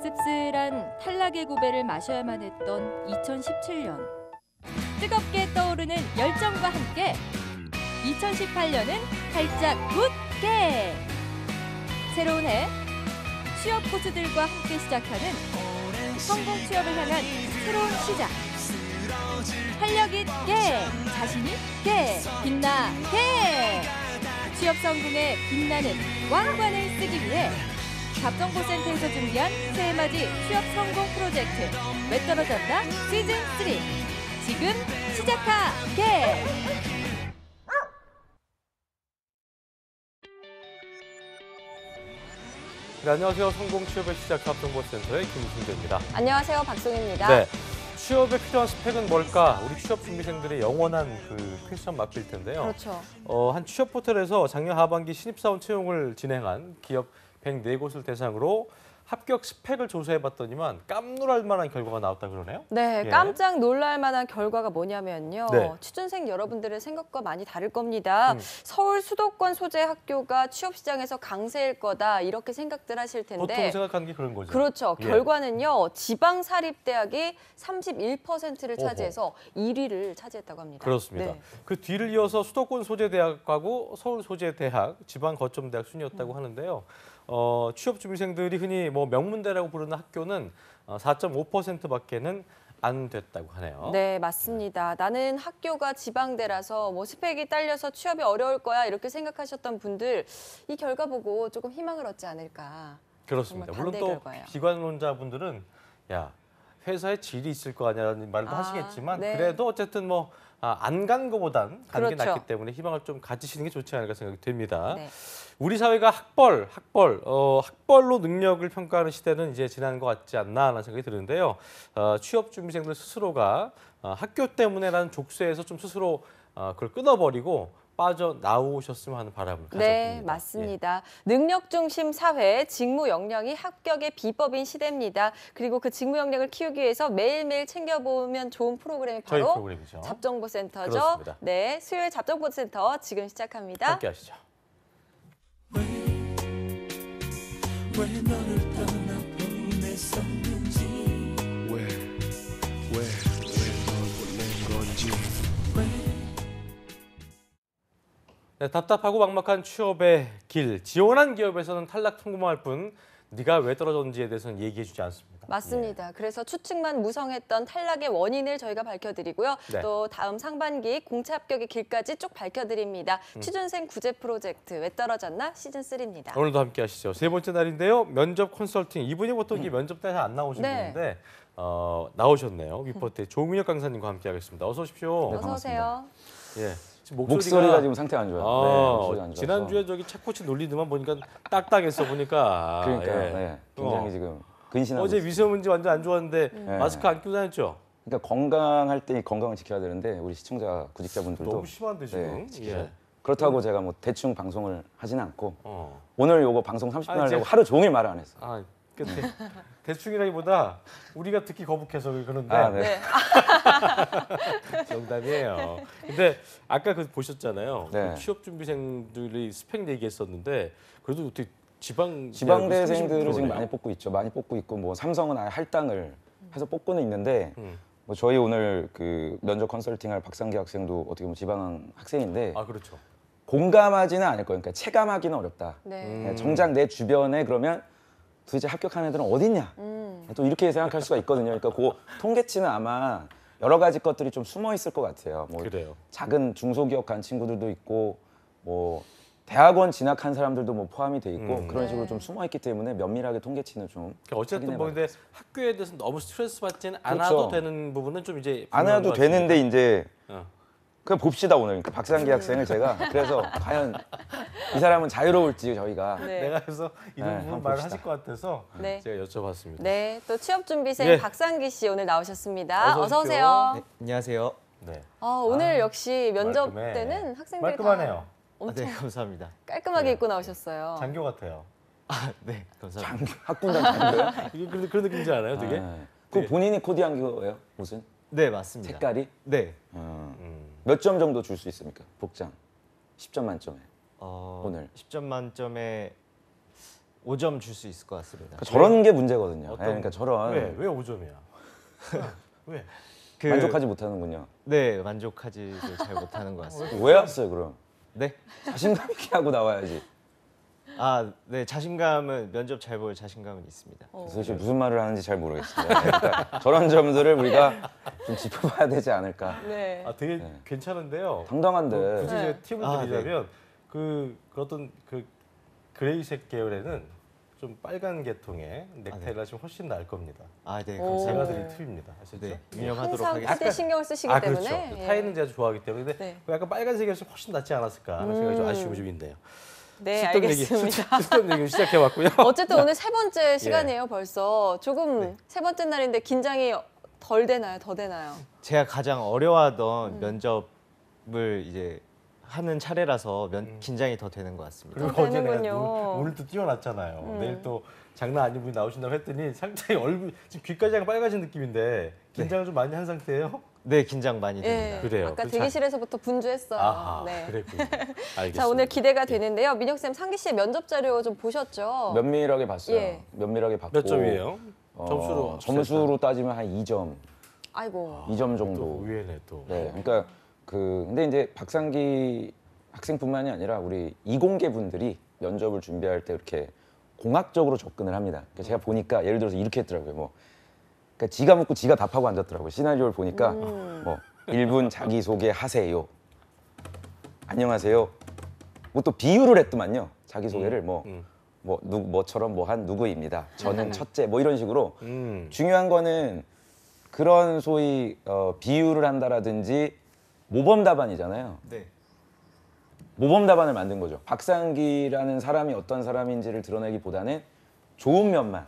씁쓸한 탈락의 고배를 마셔야만 했던 2017년. 뜨겁게 떠오르는 열정과 함께 2018년은 활짝 굳게! 새로운 해, 취업 고수들과 함께 시작하는 성공 취업을 향한 새로운 시작. 활력 있게, 자신 있게, 빛나게! 취업 성공에 빛나는 왕관을 쓰기 위해 잡정보센터에서 준비한 새해맞이 취업 성공 프로젝트 왜 떨어졌나 시즌3 지금 시작하게! 네, 안녕하세요. 성공 취업의 시작 잡정보센터의 김승재입니다. 안녕하세요. 박송입니다. 네, 취업에 필요한 스펙은 뭘까? 우리 취업 준비생들의 영원한 퀘스천 마크일 텐데요. 그렇죠. 한 취업 포털에서 작년 하반기 신입사원 채용을 진행한 기업 104곳을 대상으로 합격 스펙을 조사해봤더니만 깜놀할 만한 결과가 나왔다 그러네요. 네, 예. 깜짝 놀랄 만한 결과가 뭐냐면요. 네. 취준생 여러분들의 생각과 많이 다를 겁니다. 서울 수도권 소재 학교가 취업 시장에서 강세일 거다 이렇게 생각들 하실 텐데 보통 생각하는 게 그런 거죠. 그렇죠. 예. 결과는요. 지방 사립대학이 31%를 차지해서 1위를 차지했다고 합니다. 그렇습니다. 네. 그 뒤를 이어서 수도권 소재대학하고 서울 소재대학, 지방 거점대학 순이었다고 하는데요. 취업 준비생들이 흔히 뭐 명문대라고 부르는 학교는 4.5%밖에는 안 됐다고 하네요. 네, 맞습니다. 나는 학교가 지방대라서 뭐 스펙이 딸려서 취업이 어려울 거야 이렇게 생각하셨던 분들 이 결과 보고 조금 희망을 얻지 않을까. 그렇습니다. 정말 물론 또 결과예요. 비관론자분들은 야 회사에 질이 있을 거 아니라는 말도 하시겠지만 네. 그래도 어쨌든 뭐 안 간 거보단 가는 게 그렇죠. 낫기 때문에 희망을 좀 가지시는 게 좋지 않을까 생각이 됩니다. 네. 우리 사회가 학벌로 능력을 평가하는 시대는 이제 지난 것 같지 않나 하는 생각이 드는데요. 취업 준비생들 스스로가 학교 때문에라는 족쇄에서 좀 스스로 그걸 끊어버리고 빠져나오셨으면 하는 바람을 가져봅니다. 네, 맞습니다. 능력 중심 사회, 직무 역량이 합격의 비법인 시대입니다. 그리고 그 직무 역량을 키우기 위해서 매일매일 챙겨보면 좋은 프로그램이 저희 바로 프로그램이죠. 잡정보센터죠. 그렇습니다. 네, 수요일 잡정보센터 지금 시작합니다. 함께 하시죠. 왜 너를 떠나보냈었는지 왜 널 보낸 건지 네, 답답하고 막막한 취업의 길, 지원한 기업에서는 탈락 통보할 뿐 네가 왜 떨어졌는지에 대해서는 얘기해주지 않습니다. 맞습니다. 그래서 추측만 무성했던 탈락의 원인을 저희가 밝혀드리고요. 네. 또 다음 상반기 공채 합격의 길까지 쭉 밝혀드립니다. 취준생 구제 프로젝트 왜 떨어졌나 시즌3입니다. 오늘도 함께 하시죠. 세 번째 날인데요. 면접 컨설팅. 이분이 보통 이 면접 때 안 나오신 네. 분인데 나오셨네요. 위포트의 조민혁 강사님과 함께 하겠습니다. 어서 오십시오. 어서 오세요. 예. 지금 목소리가 지금 상태가 안 좋아요. 네, 목소리가 안 좋아서. 지난주에 저기 차코치 놀리더만 보니까 딱딱했어 보니까. 그러니까요. 예. 네, 굉장히 지금 근신하고 어제 있어요. 미세먼지 완전 안 좋았는데 네. 마스크 안 끼고 다녔죠? 그러니까 건강할 때 건강을 지켜야 되는데 우리 시청자, 구직자분들도 너무 심한데 지금. 지켜야 예. 그렇다고 제가 뭐 대충 방송을 하지는 않고 어. 오늘 요거 방송 30분 아니, 하려고 제가- 하루 종일 말을 안 했어요. 아, 끝에 대충이라기보다 우리가 듣기 거북해서 그러는데 아, 네. 네. 농담이에요. 근데 아까 그 보셨잖아요. 네. 그 취업 준비생들이 스펙 얘기했었는데 그래도 어떻게 지방대생들을 지금 30%네요? 많이 뽑고 있죠. 많이 뽑고 있고 뭐 삼성은 아예 할당을 해서 뽑고는 있는데 음. 뭐 저희 오늘 그 면접 컨설팅할 박상기 학생도 어떻게 보면 지방 학생인데 아 그렇죠. 공감하지는 않을 거예요. 그러니까 체감하기는 어렵다. 네. 네, 정작 내 주변에 그러면 도대체 합격한 애들은 어딨냐? 또 이렇게 생각할 수가 있거든요. 그러니까 그 통계치는 아마 여러 가지 것들이 좀 숨어 있을 것 같아요. 뭐 그래요. 작은 중소기업 간 친구들도 있고 뭐 대학원 진학한 사람들도 뭐 포함이 돼 있고 그런 식으로 네. 좀 숨어 있기 때문에 면밀하게 통계치는 좀 그러니까 어쨌든 뭐 근데 학교에 대해서 너무 스트레스 받지는 그렇죠. 않아도 되는 부분은 좀 이제 안 분명한 해도 것 같습니다. 되는데 이제 어. 그냥 봅시다 오늘 그 박상기 학생을 제가 그래서 과연 이 사람은 자유로울지 저희가 네. 내가 그래서 이런 네, 부분 한번 말을 봅시다. 하실 것 같아서 네. 제가 여쭤봤습니다. 네, 또 취업 준비생 예. 박상기 씨 오늘 나오셨습니다. 어서 어서 오십시오. 오세요. 네, 안녕하세요. 네. 오늘 역시 면접 말끔해. 때는 학생들이 말끔하네요. 다 엄청 네, 감사합니다. 깔끔하게 네. 입고 나오셨어요. 장교 같아요. 네, 감사합니다. 학군장 장교요? 이게 그런 느낌이지 않아요, 되게? 그 네. 본인이 코디한 거예요? 옷은? 네, 맞습니다. 색깔이? 네. 몇 점 정도 줄 수 있습니까? 복장 10점 만점에 오늘. 10점 만점에 5점 줄 수 있을 것 같습니다. 그러니까 저런 게 문제거든요. 어떤- 그러니까 저런 왜 5점이야? 왜? 그, 만족하지 못하는군요. 네, 만족하지를 잘 못하는 것 같습니다. 왜 왔어요 그럼? 네. 자신감 있게 하고 나와야지. 아, 네, 자신감은 면접 잘 볼 자신감은 있습니다. 도대체 무슨 말을 하는지 잘 모르겠습니다. 그러니까 저런 점들을 우리가 좀 짚어봐야 되지 않을까. 네. 아 되게 네. 괜찮은데요. 당당한데. 굳이 네. 제가 팁을 아, 드리자면 그 어떤 그 그레이색 계열에는 좀 빨간 계통의 넥타이를 하시면 훨씬 나을 겁니다. 아, 네, 오. 제가 감사합니다. 드린 팁입니다. 아시죠? 네, 유념하도록 항상 하겠습니다. 그때 신경을 쓰시기 아 때문에. 그렇죠. 예. 타이는 제가 좋아하기 때문에 근데 네. 그 약간 빨간색이었으면 훨씬 낫지 않았을까 하는 생각이 좀 아쉬움이 좀 있네요. 네, 습득 알겠습니다. 습득 얘기 시작해봤고요. 어쨌든 오늘 세 번째 시간이에요, 벌써. 조금 네. 세 번째 날인데 긴장이 덜 되나요, 더 되나요? 제가 가장 어려워하던 면접을 이제 하는 차례라서 긴장이 더 되는 것 같습니다. 그리고 어제 내가 되는군요. 오늘 또 뛰어났잖아요. 내일 또 장난 아닌 분이 나오신다고 했더니 상당히 얼굴 지금 귀까지 약간 빨개진 느낌인데 긴장을 좀 많이 한 상태예요? 네, 긴장 많이 됩니다. 예. 그래요. 아까 그 대기실에서부터 분주했어요. 아하, 네. 그랬군요. 알겠습니다. 자, 오늘 기대가 되는데요. 민혁 쌤, 상기 씨의 면접 자료 좀 보셨죠? 면밀하게 봤어요. 예. 면밀하게 봤고. 몇 점이에요? 점수로 점수로 따지면 한 2점, 아이고. 2점 또 정도. 의외네 또. 네, 그러니까 근데 이제 박상기 학생뿐만이 아니라 우리 이공계 분들이 면접을 준비할 때 이렇게 공학적으로 접근을 합니다. 그러니까 제가 보니까 예를 들어서 이렇게 했더라고요. 뭐, 그러니까 지가 묻고 지가 답하고 앉았더라고요. 시나리오를 보니까 뭐 1분 자기 소개 하세요. 안녕하세요. 뭐 또 비유를 했더만요. 자기 소개를 뭐처럼 뭐 한 누구입니다. 저는 첫째 뭐 이런 식으로. 중요한 거는 그런 소위 비유를 한다라든지 모범 답안이잖아요. 네. 모범 답안을 만든 거죠. 박상기라는 사람이 어떤 사람인지를 드러내기보다는 좋은 면만,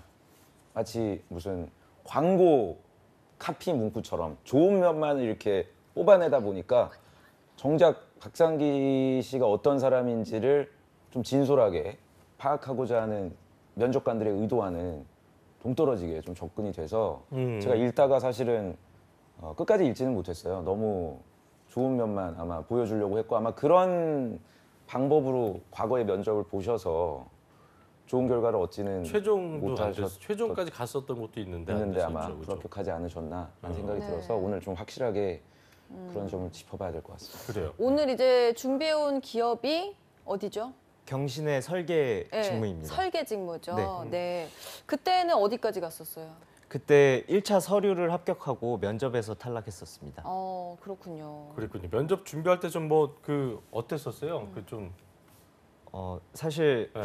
마치 무슨 광고 카피 문구처럼 좋은 면만을 이렇게 뽑아내다 보니까 정작 박상기 씨가 어떤 사람인지를 좀 진솔하게 파악하고자 하는 면접관들의 의도와는 동떨어지게 좀 접근이 돼서 제가 읽다가 사실은 끝까지 읽지는 못했어요. 너무 좋은 면만 아마 보여주려고 했고 아마 그런 방법으로 과거의 면접을 보셔서 좋은 결과를 얻지는 최종도 안 못하셨- 됐어. 최종까지 갔었던 것도 있는데 안 있는데 아마 됐었죠, 그죠? 불합격하지 않으셨나라는 생각이 네. 들어서 오늘 좀 확실하게 그런 점을 짚어봐야 될 것 같습니다. 그래요. 오늘 이제 준비해온 기업이 어디죠? 경신의 설계 네, 직무입니다. 설계 직무죠. 네. 네. 그때는 어디까지 갔었어요? 그때 1차 서류를 합격하고 면접에서 탈락했었습니다. 그렇군요. 그랬군요. 면접 준비할 때 좀 뭐 그 어땠었어요? 그 좀 사실 네.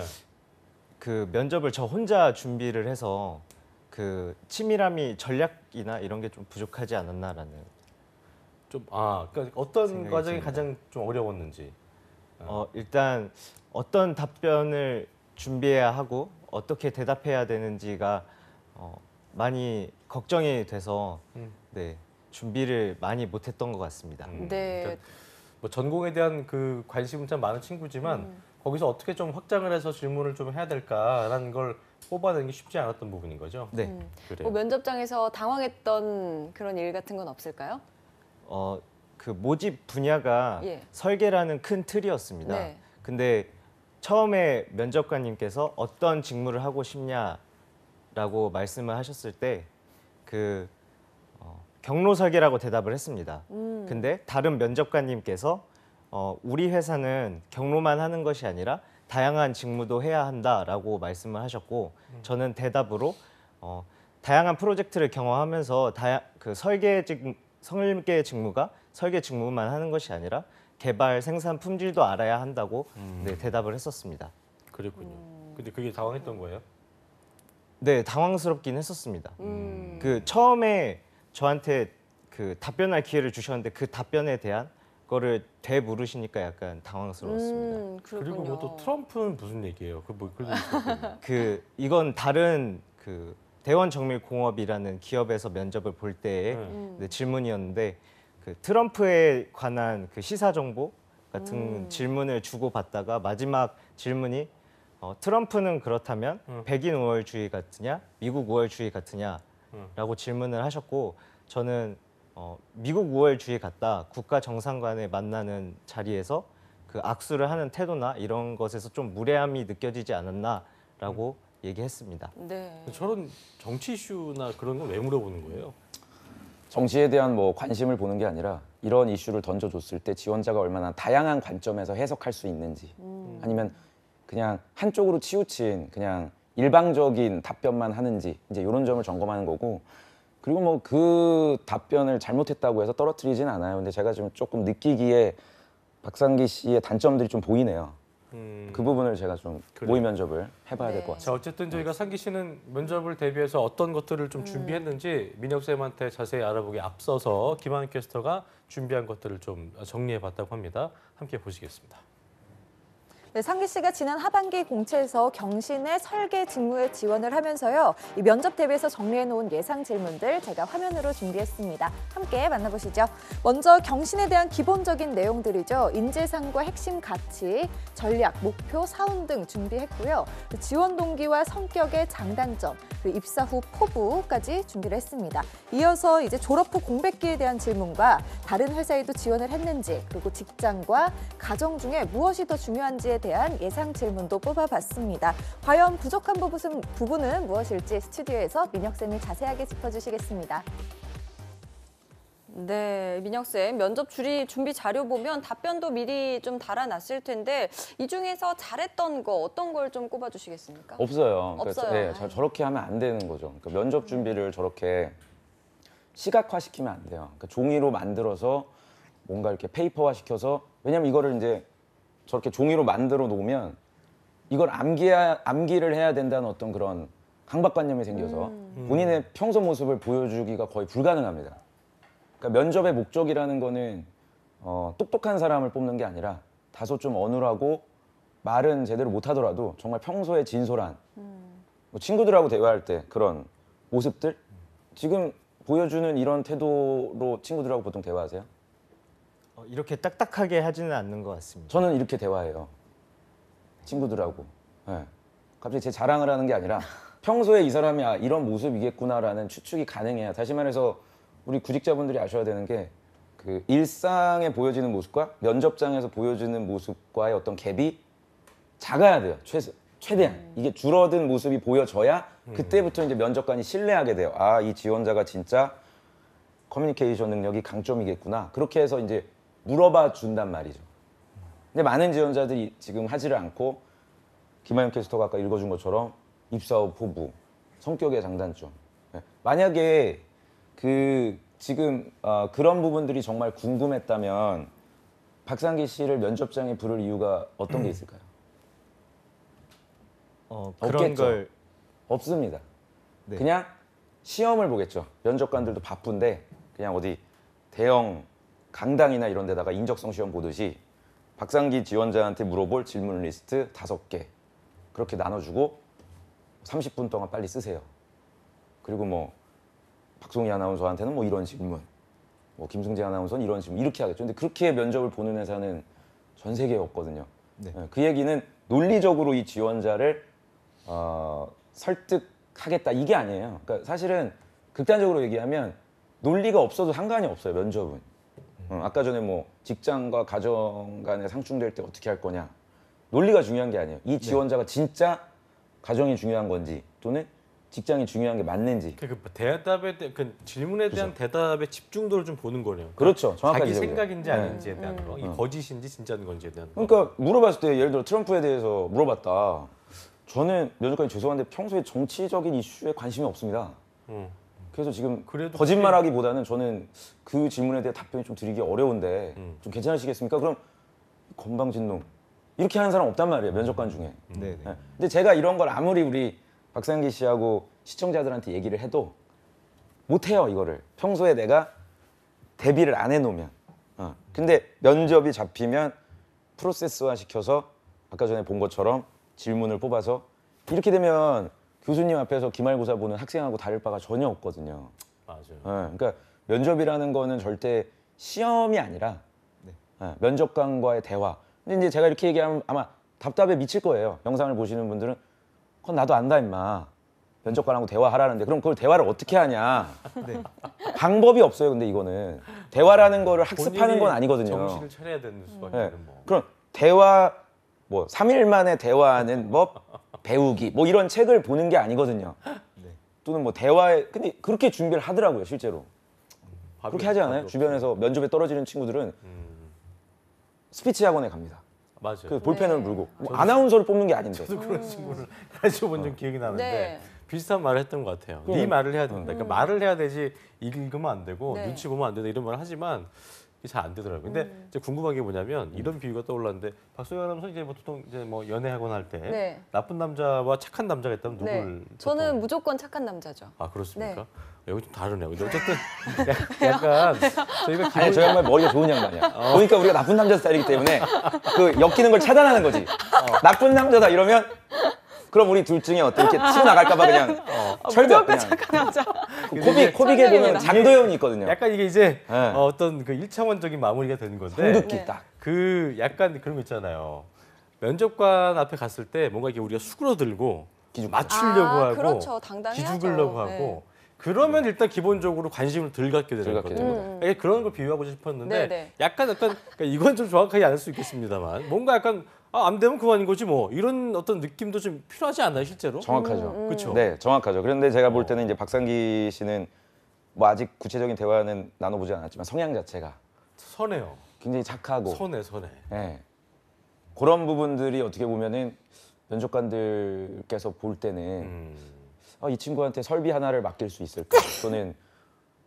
그 면접을 저 혼자 준비를 해서 그 치밀함이 전략이나 이런 게 좀 부족하지 않았나라는. 그러니까 어떤 생각이 과정이 듭니다. 가장 좀 어려웠는지. 일단 어떤 답변을 준비해야 하고 어떻게 대답해야 되는지가 많이 걱정이 돼서 네, 준비를 많이 못했던 것 같습니다. 네. 그러니까 뭐 전공에 대한 그 관심은 참 많은 친구지만 거기서 어떻게 좀 확장을 해서 질문을 좀 해야 될까라는 걸 뽑아내는 게 쉽지 않았던 부분인 거죠. 네. 그래요. 뭐 면접장에서 당황했던 그런 일 같은 건 없을까요? 그 모집 분야가 예. 설계라는 큰 틀이었습니다. 네. 근데 처음에 면접관님께서 어떤 직무를 하고 싶냐라고 말씀을 하셨을 때 그 경로 설계라고 대답을 했습니다. 근데 다른 면접관님께서 우리 회사는 경로만 하는 것이 아니라 다양한 직무도 해야 한다라고 말씀을 하셨고 저는 대답으로 다양한 프로젝트를 경험하면서 그 설계 직무가 설계 직무만 하는 것이 아니라 개발, 생산, 품질도 알아야 한다고 네, 대답을 했었습니다. 그랬군요. 근데 그게 당황했던 거예요? 네, 당황스럽긴 했었습니다. 음. 그 처음에 저한테 그 답변할 기회를 주셨는데 그 답변에 대한 거를 되물으시니까 약간 당황스러웠습니다. 그렇군요. 그리고 뭐 또 트럼프는 무슨 얘기예요? 그뭐 그런 있었군요. 이건 다른 그 대원정밀공업이라는 기업에서 면접을 볼 때의 네, 질문이었는데 그 트럼프에 관한 그 시사 정보 같은 질문을 주고 받다가 마지막 질문이 트럼프는 그렇다면 백인 우월주의 같으냐 미국 우월주의 같으냐라고 질문을 하셨고 저는 미국 우월주의 같다. 국가 정상 간에 만나는 자리에서 그 악수를 하는 태도나 이런 것에서 좀 무례함이 느껴지지 않았나 라고 얘기했습니다. 네. 저런 정치 이슈나 그런 건 왜 물어보는 거예요? 정치에 대한 뭐 관심을 보는 게 아니라 이런 이슈를 던져줬을 때 지원자가 얼마나 다양한 관점에서 해석할 수 있는지 아니면 그냥 한쪽으로 치우친 그냥 일방적인 답변만 하는지 이제 이런 점을 점검하는 거고 그리고 뭐 그 답변을 잘못했다고 해서 떨어뜨리진 않아요. 근데 제가 지금 조금 느끼기에 박상기 씨의 단점들이 좀 보이네요. 그 부분을 제가 좀 모의 면접을 해봐야 될 것 같습니다. 자, 어쨌든 저희가 상기 씨는 면접을 대비해서 어떤 것들을 좀 준비했는지 민혁 쌤한테 자세히 알아보기 앞서서 김한현 캐스터가 준비한 것들을 좀 정리해봤다고 합니다. 함께 보시겠습니다. 네, 상기 씨가 지난 하반기 공채에서 경신의 설계 직무에 지원을 하면서요. 이 면접 대비해서 정리해놓은 예상 질문들 제가 화면으로 준비했습니다. 함께 만나보시죠. 먼저 경신에 대한 기본적인 내용들이죠. 인재상과 핵심 가치, 전략, 목표, 사원 등 준비했고요. 지원 동기와 성격의 장단점, 그리고 입사 후 포부까지 준비를 했습니다. 이어서 이제 졸업 후 공백기에 대한 질문과 다른 회사에도 지원을 했는지, 그리고 직장과 가정 중에 무엇이 더 중요한지에 대한 예상 질문도 뽑아봤습니다. 과연 부족한 부분은 무엇일지 스튜디오에서 민혁 쌤이 자세하게 짚어주시겠습니다. 네, 민혁 쌤 면접 준비 자료 보면 답변도 미리 좀 달아놨을 텐데 이 중에서 잘했던 거 어떤 걸 좀 꼽아주시겠습니까? 없어요. 없어요. 네, 저렇게 하면 안 되는 거죠. 그러니까 면접 준비를 저렇게 시각화시키면 안 돼요. 그러니까 종이로 만들어서 뭔가 이렇게 페이퍼화 시켜서 왜냐면 이거를 이제 저렇게 종이로 만들어 놓으면 이걸 암기를 해야 된다는 어떤 그런 강박관념이 생겨서 본인의 평소 모습을 보여주기가 거의 불가능합니다. 그러니까 면접의 목적이라는 거는 똑똑한 사람을 뽑는 게 아니라 다소 좀 어눌하고 말은 제대로 못하더라도 정말 평소에 진솔한 뭐 친구들하고 대화할 때 그런 모습들 지금 보여주는 이런 태도로 친구들하고 보통 대화하세요? 이렇게 딱딱하게 하지는 않는 것 같습니다. 저는 이렇게 대화해요. 친구들하고. 네. 갑자기 제 자랑을 하는 게 아니라 평소에 이 사람이 이런 모습이겠구나라는 추측이 가능해야. 다시 말해서 우리 구직자분들이 아셔야 되는 게 그 일상에 보여지는 모습과 면접장에서 보여지는 모습과의 어떤 갭이 작아야 돼요. 최대한. 이게 줄어든 모습이 보여져야 그때부터 이제 면접관이 신뢰하게 돼요. 아, 이 지원자가 진짜 커뮤니케이션 능력이 강점이겠구나. 그렇게 해서 이제 물어봐 준단 말이죠. 근데 많은 지원자들이 지금 하지를 않고 김한현 캐스터가 아까 읽어준 것처럼 입사 후 포부, 성격의 장단점. 만약에 지금 그런 부분들이 정말 궁금했다면 박상기 씨를 면접장에 부를 이유가 어떤 게 있을까요? 그런 없겠죠. 걸 없습니다. 네. 그냥 시험을 보겠죠. 면접관들도 바쁜데 그냥 어디 대형 강당이나 이런 데다가 인적성 시험 보듯이 박상기 지원자한테 물어볼 질문 리스트 5개 그렇게 나눠주고 30분 동안 빨리 쓰세요. 그리고 뭐 박송희 아나운서한테는 뭐 이런 질문, 뭐 김승재 아나운서는 이런 질문 이렇게 하겠죠. 근데 그렇게 면접을 보는 회사는 전 세계에 없거든요. 네. 그 얘기는 논리적으로 이 지원자를 설득하겠다 이게 아니에요. 그러니까 사실은 극단적으로 얘기하면 논리가 없어도 상관이 없어요. 면접은. 아까 전에 뭐 직장과 가정 간에 상충될 때 어떻게 할 거냐. 논리가 중요한 게 아니에요. 이 지원자가 진짜 가정이 중요한 건지 또는 직장이 중요한 게 맞는지. 그 질문에 대한 대답의 집중도를 좀 보는 거네요. 그렇죠. 정확하게 자기 지적이에요. 생각인지 네. 아닌지에 대한 거, 이 거짓인지 진짜인 건지에 대한 거. 그러니까 물어봤을 때 예를 들어 트럼프에 대해서 물어봤다. 저는 면접관이 죄송한데 평소에 정치적인 이슈에 관심이 없습니다. 그래서 지금 그래도 거짓말하기보다는 저는 그 질문에 대해 답변이 좀 드리기 어려운데 좀 괜찮으시겠습니까? 그럼 건방진놈 이렇게 하는 사람 없단 말이에요. 면접관 중에. 네. 네. 근데 제가 이런 걸 아무리 우리 박상기 씨하고 시청자들한테 얘기를 해도 못해요. 이거를 평소에 내가 대비를 안 해놓으면. 근데 면접이 잡히면 프로세스화 시켜서 아까 전에 본 것처럼 질문을 뽑아서 이렇게 되면 교수님 앞에서 기말고사 보는 학생하고 다를 바가 전혀 없거든요. 맞아요. 그러니까 면접이라는 거는 절대 시험이 아니라 면접관과의 대화. 근데 이제 제가 이렇게 얘기하면 아마 답답해 미칠 거예요. 영상을 보시는 분들은 그건 나도 안다 임마. 면접관하고 대화하라는데 그럼 그걸 대화를 어떻게 하냐. 네. 방법이 없어요. 근데 이거는 대화라는 거를 학습하는 건 아니거든요. 정신을 차려야 되는 수밖에 네. 없는 뭐. 그럼 대화 뭐 3일 만에 대화하는 뭐 배우기 뭐 이런 책을 보는 게 아니거든요. 또는 뭐 대화에 근데 그렇게 준비를 하더라고요, 실제로. 그렇게 하지 않아요? 주변에서 면접에 떨어지는 친구들은 스피치 학원에 갑니다. 맞아요. 그 볼펜을 네. 물고 뭐 아나운서를 뽑는 게 아닌데. 저도 그런 친구를 가르쳐 본 적 기억이 나는데 네. 비슷한 말을 했던 것 같아요. 네 말을 해야 된다. 그러니까 말을 해야 되지 읽으면 안 되고 네. 눈치 보면 안 된다 이런 말을 하지만 잘 안 되더라고요. 근데 이제 궁금한 게 뭐냐면 이런 비유가 떠올랐는데 박소영 아나운서 이제 뭐 보통 이제 뭐 연애하곤 할 때 네. 나쁜 남자와 착한 남자가 있다면 네. 누굴? 저는 보통- 무조건 착한 남자죠. 아 그렇습니까? 네. 여기 좀 다르네요. 근데 어쨌든 약간 저희가 아니 저 양반 머리가 좋은 양반이야. 보니까 우리가 나쁜 남자 스타일이기 때문에 그 엮이는 걸 차단하는 거지. 나쁜 남자다 이러면 그럼 우리 둘 중에 어떤 이렇게 치고 나갈까봐 그냥 철벽 그냥. 착한 남자. 코빅에 보면 설명입니다. 장도연이 있거든요. 약간 이게 이제 네. 어떤 그 1차원적인 마무리가 되는 건데 성득기 네. 딱. 그 약간 그런 거 있잖아요. 면접관 앞에 갔을 때 뭔가 이게 우리가 수그러들고 맞추려고 하고 그렇죠. 당당해야죠. 기죽으려고 하고 네. 그러면 일단 기본적으로 관심을 덜 갖게 되는 덜 갖게 거거든요. 됩니다. 그러니까 그런 걸 비유하고 싶었는데 네네. 약간 그러니까 이건 좀 정확하게 안 할 수 있겠습니다만 뭔가 약간 안 되면 그만인 거지 뭐 이런 어떤 느낌도 좀 필요하지 않나요 실제로? 정확하죠. 그렇죠. 네, 정확하죠. 그런데 제가 볼 때는 이제 박상기 씨는 뭐 아직 구체적인 대화는 나눠보지 않았지만 성향 자체가 선해요. 굉장히 착하고 선해. 예. 그런 부분들이 어떻게 보면은 면접관들께서 볼 때는 이 친구한테 설비 하나를 맡길 수 있을까? 또는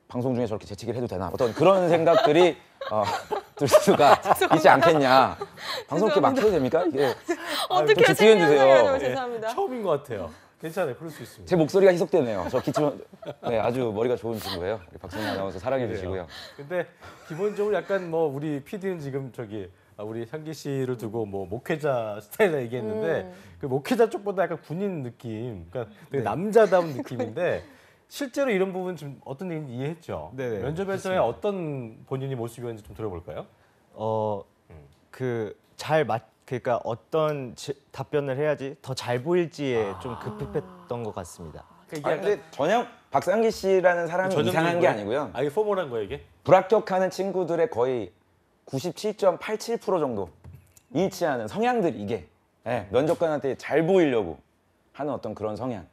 방송 중에 저렇게 재채기를 해도 되나? 어떤 그런 생각들이 들 수가 있지 않겠냐? 방송 이렇게 맡겨도 됩니까? 이게 어떻게 좀 지원 주세요. 생각해요? 예, 죄송합니다. 처음인 것 같아요. 괜찮아요. 그럴 수 있습니다. 제 목소리가 희석되네요. 저 기침 네, 아주 머리가 좋은 친구예요. 우리 박성민 아나운서 사랑해 주시고요. 근데 기본적으로 약간 뭐 우리 PD는 지금 저기 우리 상기 씨를 두고 뭐 목회자 스타일을 얘기했는데 그 목회자 쪽보다 약간 군인 느낌, 그러니까 되게 남자다운 느낌인데 실제로 이런 부분 좀 어떤 얘기인지 이해했죠. 네네, 면접에서의 어떤 본인이 모습이었는지 좀 들어볼까요? 그러니까 어떤 답변을 해야지 더 잘 보일지에 좀 급급했던 것 같습니다. 그러니까 아, 근데 전혀 박상기 씨라는 사람이 전형적인 이상한 게 거예요? 아니고요. 이게 포멀한 거예요 이게? 불합격하는 친구들의 거의 97.87% 정도 일치하는 성향들이 이게 면접관한테 잘 보이려고 하는 어떤 그런 성향.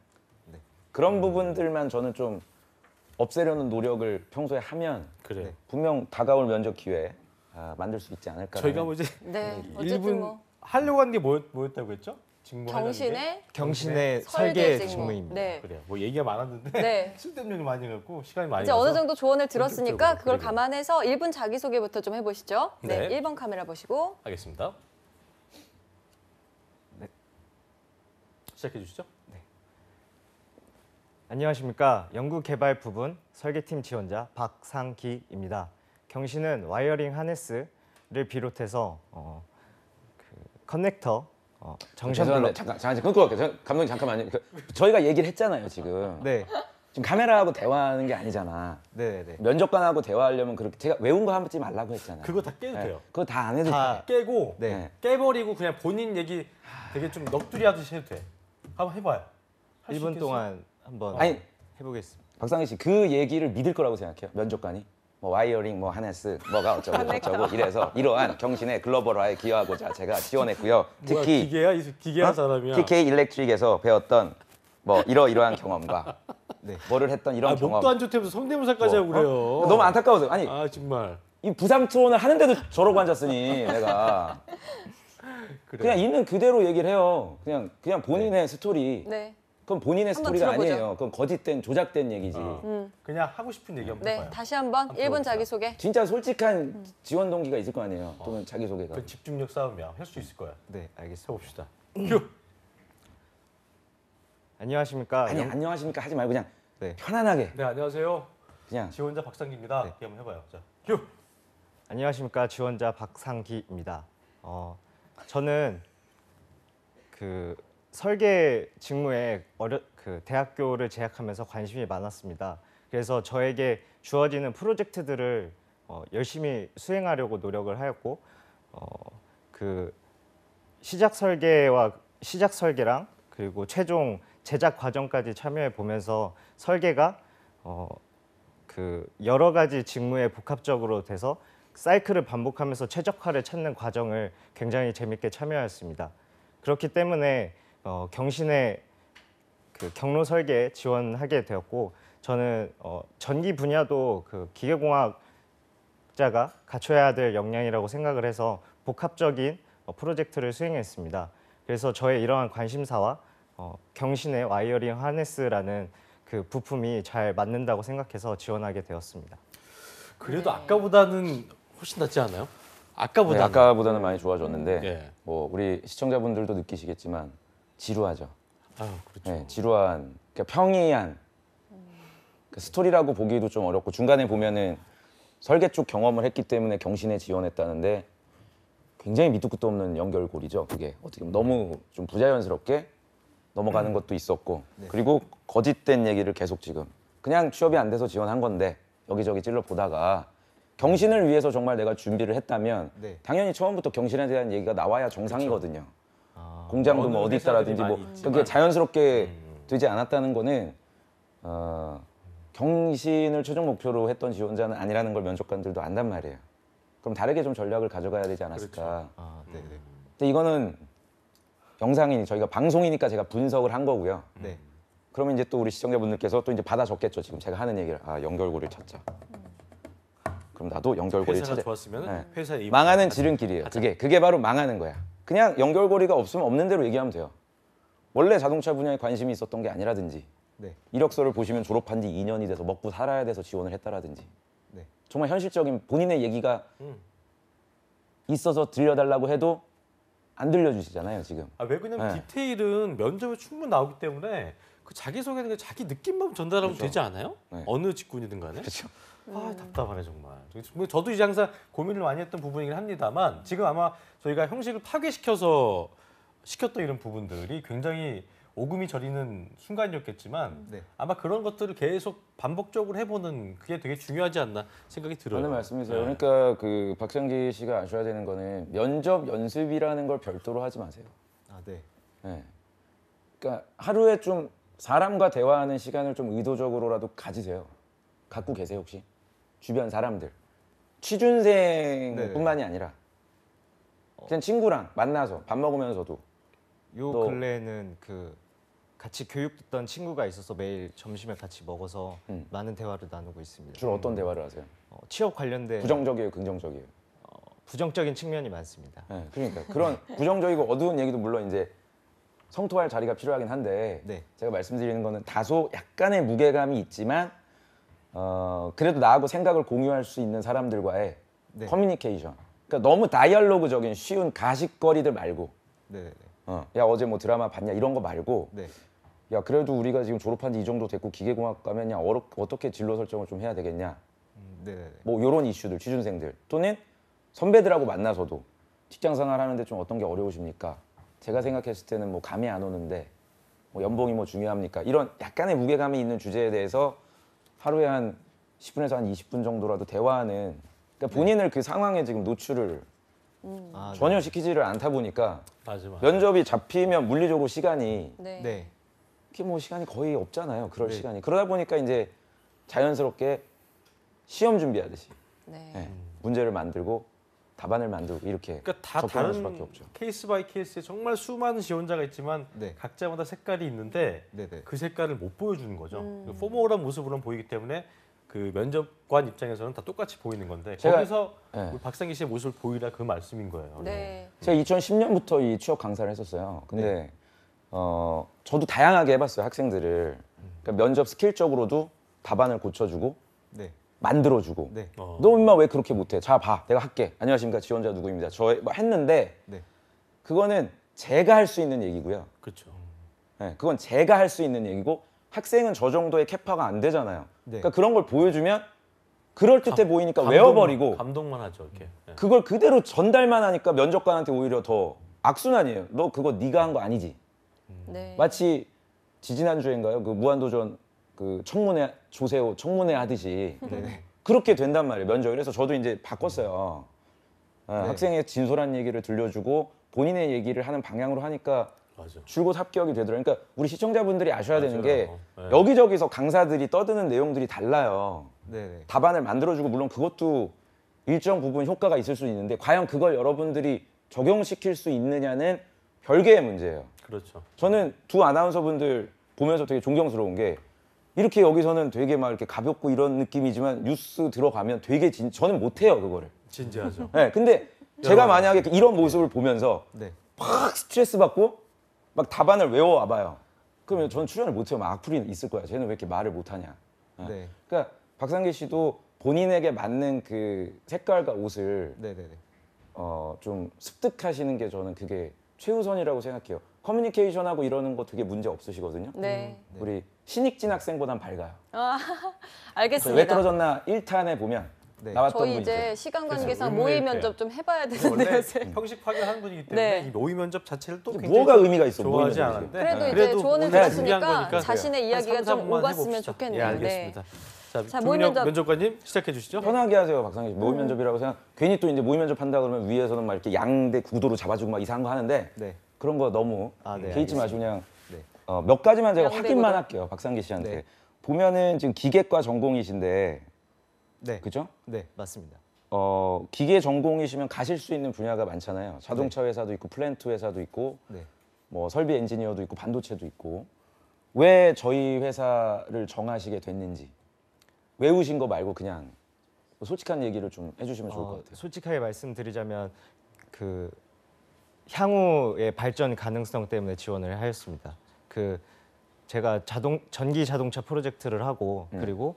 그런 부분들만 저는 좀 없애려는 노력을 평소에 하면 그래요. 분명 다가올 면접 기회 만들 수 있지 않을까. 저희가 뭐 이제 네. 1분 어쨌든 뭐 하려고 한 게 뭐였다고 했죠? 직무하려는 게? 경신의 경신의 설계 직무. 직무입니다. 네. 그래요. 뭐 얘기가 많았는데 네. 쓸데없는 얘기 많이 해갖고 시간이 많이 이제 가서 어느 정도 조언을 들었으니까 본격적으로, 그걸 그러게요. 감안해서 1분 자기소개부터 좀 해보시죠. 네. 네. 1번 카메라 보시고. 하겠습니다. 시작해 주시죠. 안녕하십니까. 연구개발 부분 설계팀 지원자 박상기입니다. 경신은 와이어링 하네스를 비롯해서 커넥터, 정션 죄송한데 블럭. 잠깐 끊고 갈게요. 감독님 잠깐만요. 저희가 얘기를 했잖아요 지금. 네, 지금 카메라하고 대화하는 게 아니잖아. 네. 면접관하고 대화하려면 그렇게 제가 외운 거 하지 말라고 했잖아요. 그거 다 깨도 네. 돼요. 그거 다 안 해도 다 돼. 깨고 네. 깨버리고 그냥 본인 얘기 되게 좀 넋두리 하듯이 해도 돼. 한번 해봐요. 할수 1분 있겠어요? 동안 한번 아니 해보겠습니다. 박상희 씨 그 얘기를 믿을 거라고 생각해요. 면접관이 뭐 와이어링, 뭐 하네스, 뭐가 어쩌고 이래서 이러한 경신의 글로벌화에 기여하고자 제가 지원했고요. 뭐야, 특히 기계야? 이 기계한 사람이야. TK 일렉트릭에서 배웠던 뭐 이러이러한 경험과 네. 뭐를 했던 이런 경험. 목도 안 좋다면서 성대모사까지 하고 그래요. 너무 안타까워서 아니 아 정말. 이 부상 투혼을 하는데도 저러고 앉았으니 내가 그래. 그냥 있는 그대로 얘기를 해요. 그냥 본인의 스토리. 네. 그건 본인의 한번 스토리가 들어보죠. 아니에요. 그건 거짓된 조작된 얘기지. 그냥 하고 싶은 얘기 한번 네. 해봐요. 다시 한번 1분 자기소개. 진짜 솔직한 지원 동기가 있을 거 아니에요. 또는 자기소개가. 그 집중력 싸움이야. 할 수 있을 거야. 네, 알겠습니다. 해봅시다. 큐. 안녕하십니까. 아니 안녕하십니까 하지 말고 그냥 네. 편안하게 네 안녕하세요. 그냥 지원자 박상기입니다. 네. 이렇게 한번 해봐요. 자 큐. 안녕하십니까. 지원자 박상기입니다. 저는 그 설계 직무에 대학교를 재학하면서 관심이 많았습니다. 그래서 저에게 주어지는 프로젝트들을 열심히 수행하려고 노력을 하였고 그 시작 설계랑 그리고 최종 제작 과정까지 참여해 보면서 설계가 그 여러 가지 직무에 복합적으로 돼서 사이클을 반복하면서 최적화를 찾는 과정을 굉장히 재밌게 참여했습니다. 그렇기 때문에 경신에 그 경로 설계에 지원하게 되었고 저는 전기 분야도 그 기계공학자가 갖춰야 될 역량이라고 생각을 해서 복합적인 프로젝트를 수행했습니다. 그래서 저의 이러한 관심사와 경신의 와이어링 하네스라는 그 부품이 잘 맞는다고 생각해서 지원하게 되었습니다. 그래도 아까보다는 훨씬 낫지 않아요? 아까보다는. 네, 아까보다는 많이 좋아졌는데 예. 뭐 우리 시청자분들도 느끼시겠지만 지루하죠. 아유, 그렇죠. 네, 지루한, 그러니까 평이한 그 스토리라고 보기도 좀 어렵고 중간에 보면은 설계 쪽 경험을 했기 때문에 경신에 지원했다는데 굉장히 밑도 끝도 없는 연결고리죠. 그게 어떻게 보면 너무 좀 부자연스럽게 넘어가는 것도 있었고 그리고 거짓된 얘기를 계속 지금 그냥 취업이 안 돼서 지원한 건데 여기저기 찔러 보다가 경신을 위해서 정말 내가 준비를 했다면 네. 당연히 처음부터 경신에 대한 얘기가 나와야 정상이거든요. 아, 공장도 뭐 어느 어디 있다라든지 뭐 회사들이 많이 있지만. 그게 자연스럽게 되지 않았다는 거는 경신을 최종 목표로 했던 지원자는 아니라는 걸 면접관들도 안단 말이에요. 그럼 다르게 좀 전략을 가져가야 되지 않았을까. 아, 네네. 근데 이거는 영상이니 저희가 방송이니까 제가 분석을 한 거고요. 네. 그러면 이제 또 우리 시청자분들께서 또 이제 받아 적겠죠. 지금 제가 하는 얘기를 연결고리를 찾자. 그럼 나도 연결고리를 회사가 찾아. 좋았으면 네. 회사의 망하는 지름길이에요. 그게 바로 망하는 거야. 그냥 연결고리가 없으면 없는 대로 얘기하면 돼요. 원래 자동차 분야에 관심이 있었던 게 아니라든지 네. 이력서를 보시면 졸업한 지 2년이 돼서 먹고 살아야 돼서 지원을 했다라든지 네. 정말 현실적인 본인의 얘기가 있어서 들려달라고 해도 안 들려주시잖아요 지금. 왜 그냥 네. 디테일은 면접에 충분히 나오기 때문에 그 자기소개는 그냥 자기 느낌만 전달하면 그렇죠. 되지 않아요? 네. 어느 직군이든 간에. 그렇죠. 답답하네 정말. 저도 이제 항상 고민을 많이 했던 부분이긴 합니다만 지금 아마 저희가 형식을 파괴시켜서 시켰던 이런 부분들이 굉장히 오금이 저리는 순간이었겠지만 네. 아마 그런 것들을 계속 반복적으로 해보는 그게 되게 중요하지 않나 생각이 들어요. 맞는 말씀이세요. 네. 그러니까 그 박상기 씨가 아셔야 되는 거는 면접 연습이라는 걸 별도로 하지 마세요. 아, 네. 네. 그러니까 하루에 좀 사람과 대화하는 시간을 좀 의도적으로라도 가지세요. 갖고 계세요 혹시? 주변 사람들. 취준생뿐만이 아니라 그냥 친구랑 만나서 밥 먹으면서도 요 또- 근래에는 그 같이 교육됐던 친구가 있어서 매일 점심에 같이 먹어서 많은 대화를 나누고 있습니다. 주로 어떤 대화를 하세요? 취업 관련된 부정적이에요, 긍정적이에요? 부정적인 측면이 많습니다. 네, 그러니까 그런 부정적이고 어두운 얘기도 물론 이제 성토할 자리가 필요하긴 한데 네. 제가 말씀드리는 거는 다소 약간의 무게감이 있지만 그래도 나하고 생각을 공유할 수 있는 사람들과의 네. 커뮤니케이션. 그러니까 너무 다이얼로그적인 쉬운 가십거리들 말고 네. 야 어제 뭐 드라마 봤냐 이런 거 말고 네. 야 그래도 우리가 지금 졸업한 지 이 정도 됐고 기계공학 가면 야 어떻게 진로 설정을 좀 해야 되겠냐 네. 뭐 이런 이슈들 취준생들 또는 선배들하고 만나서도 직장 생활 하는데 좀 어떤 게 어려우십니까? 제가 생각했을 때는 뭐 감이 안 오는데 뭐 연봉이 뭐 중요합니까? 이런 약간의 무게감이 있는 주제에 대해서 하루에 한 10분에서 한 20분 정도라도 대화하는 그러니까 본인을 그 상황에 지금 노출을 아, 전혀 시키지를 않다 보니까 맞아. 면접이 잡히면 물리적으로 시간이 네. 네. 이게 뭐 시간이 거의 없잖아요. 그럴 네. 시간이. 그러다 보니까 이제 자연스럽게 시험 준비하듯이 네. 네. 문제를 만들고 답안을 만들고 이렇게 그러니까 다 접근할 다른 수밖에 없죠. 케이스 바이 케이스에 정말 수많은 지원자가 있지만 네. 각자마다 색깔이 있는데 네. 그 색깔을 못 보여주는 거죠. 포멀한 모습으로는 보이기 때문에 그 면접관 입장에서는 다 똑같이 보이는 건데 제가- 거기서 네. 우리 박상기 씨의 모습을 보이라 그 말씀인 거예요. 네. 제가 2010년부터 이 취업 강사를 했었어요. 근데 저도 다양하게 해봤어요 학생들을. 그러니까 면접 스킬적으로도 답안을 고쳐주고 네. 만들어주고. 네. 너 임마 왜 그렇게 못해? 자 봐, 내가 할게. 안녕하십니까 지원자 누구입니다. 저 뭐 했는데 네. 그거는 제가 할 수 있는 얘기고요. 그렇죠. 네, 그건 제가 할 수 있는 얘기고 학생은 저 정도의 캐파가 안 되잖아요. 네. 그러니까 그런 걸 보여주면 그럴듯해 보이니까 외워버리고 감동만 하죠. 이렇게. 네. 그걸 그대로 전달만 하니까 면접관한테 오히려 더 악순환이에요. 너 그거 네가 한 거 아니지? 네. 마치 지지난주인가요? 그 무한도전 그 청문회 조세호 청문회 하듯이 네. 그렇게 된단 말이에요. 면접을. 그래서 저도 이제 바꿨어요. 학생의 진솔한 얘기를 들려주고 본인의 얘기를 하는 방향으로 하니까 맞아. 줄곧 합격이 되더라고요. 그러니까 우리 시청자분들이 아셔야 되는 게 맞아요. 네. 여기저기서 강사들이 떠드는 내용들이 달라요. 네. 답안을 만들어주고 물론 그것도 일정 부분 효과가 있을 수 있는데 과연 그걸 여러분들이 적용시킬 수 있느냐는 별개의 문제예요. 그렇죠. 저는 두 아나운서분들 보면서 되게 존경스러운 게 이렇게 여기서는 되게 막 이렇게 가볍고 이런 느낌이지만 뉴스 들어가면 되게 저는 못해요 그거를. 진지하죠. 네, 근데 제가 만약에 이런 모습을 보면서 네. 막 스트레스 받고 막 답안을 외워와봐요. 그러면 저는 출연을 못해요. 막 악플이 있을 거야. 쟤는 왜 이렇게 말을 못하냐. 네. 그러니까 박상기 씨도 본인에게 맞는 그 색깔과 옷을 네네네. 좀 습득하시는 게 저는 그게 최우선이라고 생각해요. 커뮤니케이션하고 이러는 거 되게 문제 없으시거든요. 네. 우리 신익진 학생보단 밝아요. 아, 왜 알겠습니다. 떨어졌나 1탄에 보면 네. 나왔던 저희 분이죠. 이제 시간 관계상 그래서 모의 의무일 면접 좀 해봐야 원래 되는데요, 쌤. 형식 파괴하는 분이기 때문에 네. 이 모의 면접 자체를 또 이게 굉장히 뭐가 의미가 있어? 좋아하지 모의 않았는데 그래도 이제 그래도 조언을 오늘 중요한 들었으니까 거니까 자신의 이야기가 한 좀 3, 4분만 오갔으면 해봅시다. 좋겠네요. 예, 알겠습니다. 자, 자, 모의 면접. 면접관님 시작해 주시죠. 편하게 하세요, 박상기 씨. 모의 면접이라고 생각. 괜히 또 이제 모의 면접 한다 그러면 위에서는 막 이렇게 양대 구도로 잡아주고 막 이상한 거 하는데 네. 그런 거 너무 네, 개의치 마시고 그냥 네. 몇 가지만 제가 양대 확인만 구도. 할게요, 박상기 씨한테. 네. 보면은 지금 기계과 전공이신데, 네. 그죠? 네, 맞습니다. 기계 전공이시면 가실 수 있는 분야가 많잖아요. 자동차 회사도 있고, 플랜트 회사도 있고, 네. 뭐 설비 엔지니어도 있고, 반도체도 있고. 왜 저희 회사를 정하시게 됐는지 외우신 거 말고 그냥 솔직한 얘기를 좀 해주시면 좋을 것 같아요. 솔직하게 말씀드리자면 그 향후의 발전 가능성 때문에 지원을 하였습니다. 그 제가 전기 자동차 프로젝트를 하고 그리고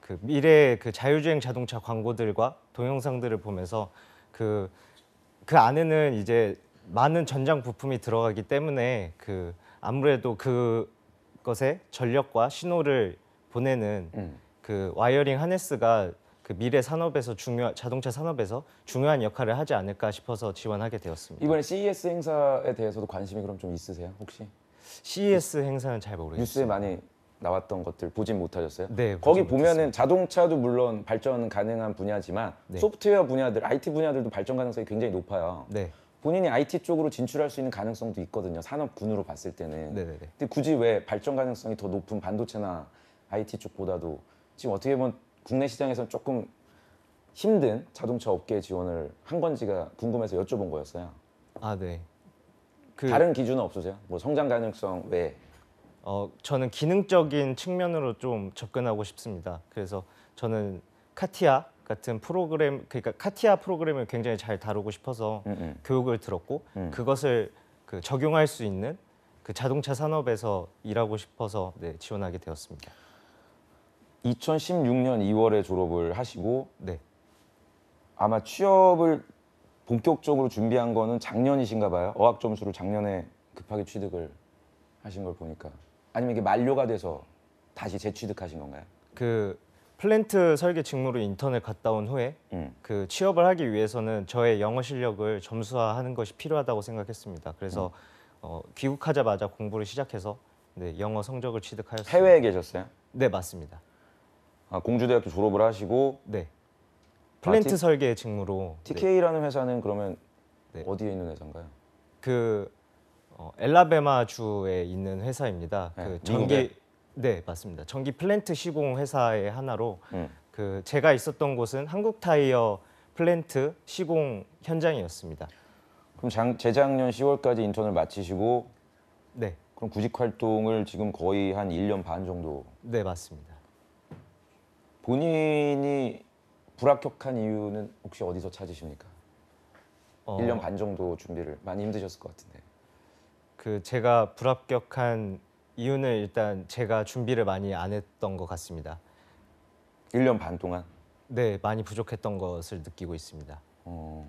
그 미래 그 자율주행 자동차 광고들과 동영상들을 보면서 그 안에는 이제 많은 전장 부품이 들어가기 때문에 그 아무래도 그것에 전력과 신호를 보내는 그 와이어링 하네스가 그 미래 산업에서 자동차 산업에서 중요한 역할을 하지 않을까 싶어서 지원하게 되었습니다. 이번에 CES 행사에 대해서도 관심이 그럼 좀 있으세요, 혹시? CES 행사는 잘 모르겠어요. 뉴스에 많이 나왔던 것들 보진 못하셨어요? 네, 거기 보진 보면은 못했어요. 자동차도 물론 발전 가능한 분야지만 네. 소프트웨어 분야들, IT 분야들도 발전 가능성이 굉장히 높아요. 네, 본인이 IT 쪽으로 진출할 수 있는 가능성도 있거든요. 산업군으로 봤을 때는. 네네네. 근데 굳이 왜 발전 가능성이 더 높은 반도체나 IT 쪽보다도 지금 어떻게 보면 국내 시장에서는 조금 힘든 자동차 업계에 지원을 한 건지가 궁금해서 여쭤본 거였어요. 아 네. 다른 기준은 없으세요? 뭐 성장 가능성 외에? 저는 기능적인 측면으로 좀 접근하고 싶습니다. 그래서 저는 카티아 같은 프로그램, 그러니까 카티아 프로그램을 굉장히 잘 다루고 싶어서 교육을 들었고 그것을 그 적용할 수 있는 그 자동차 산업에서 일하고 싶어서 네, 지원하게 되었습니다. 2016년 2월에 졸업을 하시고 네, 아마 취업을 본격적으로 준비한 거는 작년이신가 봐요. 어학 점수를 작년에 급하게 취득을 하신 걸 보니까. 아니면 이게 만료가 돼서 다시 재취득하신 건가요? 그 플랜트 설계 직무로 인턴을 갔다 온 후에 그 취업을 하기 위해서는 저의 영어 실력을 점수화하는 것이 필요하다고 생각했습니다. 그래서 귀국하자마자 공부를 시작해서 네, 영어 성적을 취득하였습니다. 해외에 계셨어요? 네, 맞습니다. 공주대학교 졸업을 하시고 네. 플랜트 T- 설계 직무로 네, TK라는 회사는 그러면 네. 어디에 있는 회사인가요? 그 엘라베마 주에 있는 회사입니다. 네, 그 미국에? 네, 맞습니다. 전기 플랜트 시공 회사의 하나로 음. 그 제가 있었던 곳은 한국 타이어 플랜트 시공 현장이었습니다. 그럼 재작년 10월까지 인턴을 마치시고 네. 그럼 구직 활동을 지금 거의 한 1년 반 정도. 네, 맞습니다. 본인이 불합격한 이유는 혹시 어디서 찾으십니까? 1년 반 정도 준비를 많이 힘드셨을 것 같은데. 그 제가 불합격한 이유는 일단 제가 준비를 많이 안 했던 것 같습니다. 1년 반 동안 네, 많이 부족했던 것을 느끼고 있습니다.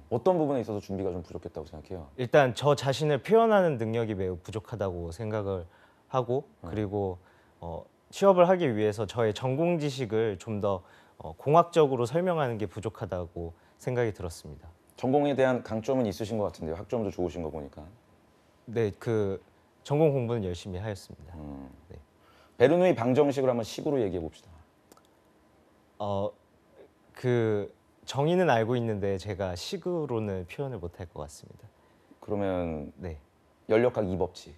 어떤 부분에 있어서 준비가 좀 부족했다고 생각해요? 일단 저 자신을 표현하는 능력이 매우 부족하다고 생각을 하고 그리고 취업을 하기 위해서 저의 전공 지식을 좀 더 공학적으로 설명하는 게 부족하다고 생각이 들었습니다. 전공에 대한 강점은 있으신 것 같은데요. 학점도 좋으신 거 보니까. 네, 그 전공 공부는 열심히 하였습니다. 네. 베르누이 방정식을 한번 식으로 얘기해 봅시다. 그 정의는 알고 있는데 제가 식으로는 표현을 못할 것 같습니다. 그러면 네, 연력학 2법칙.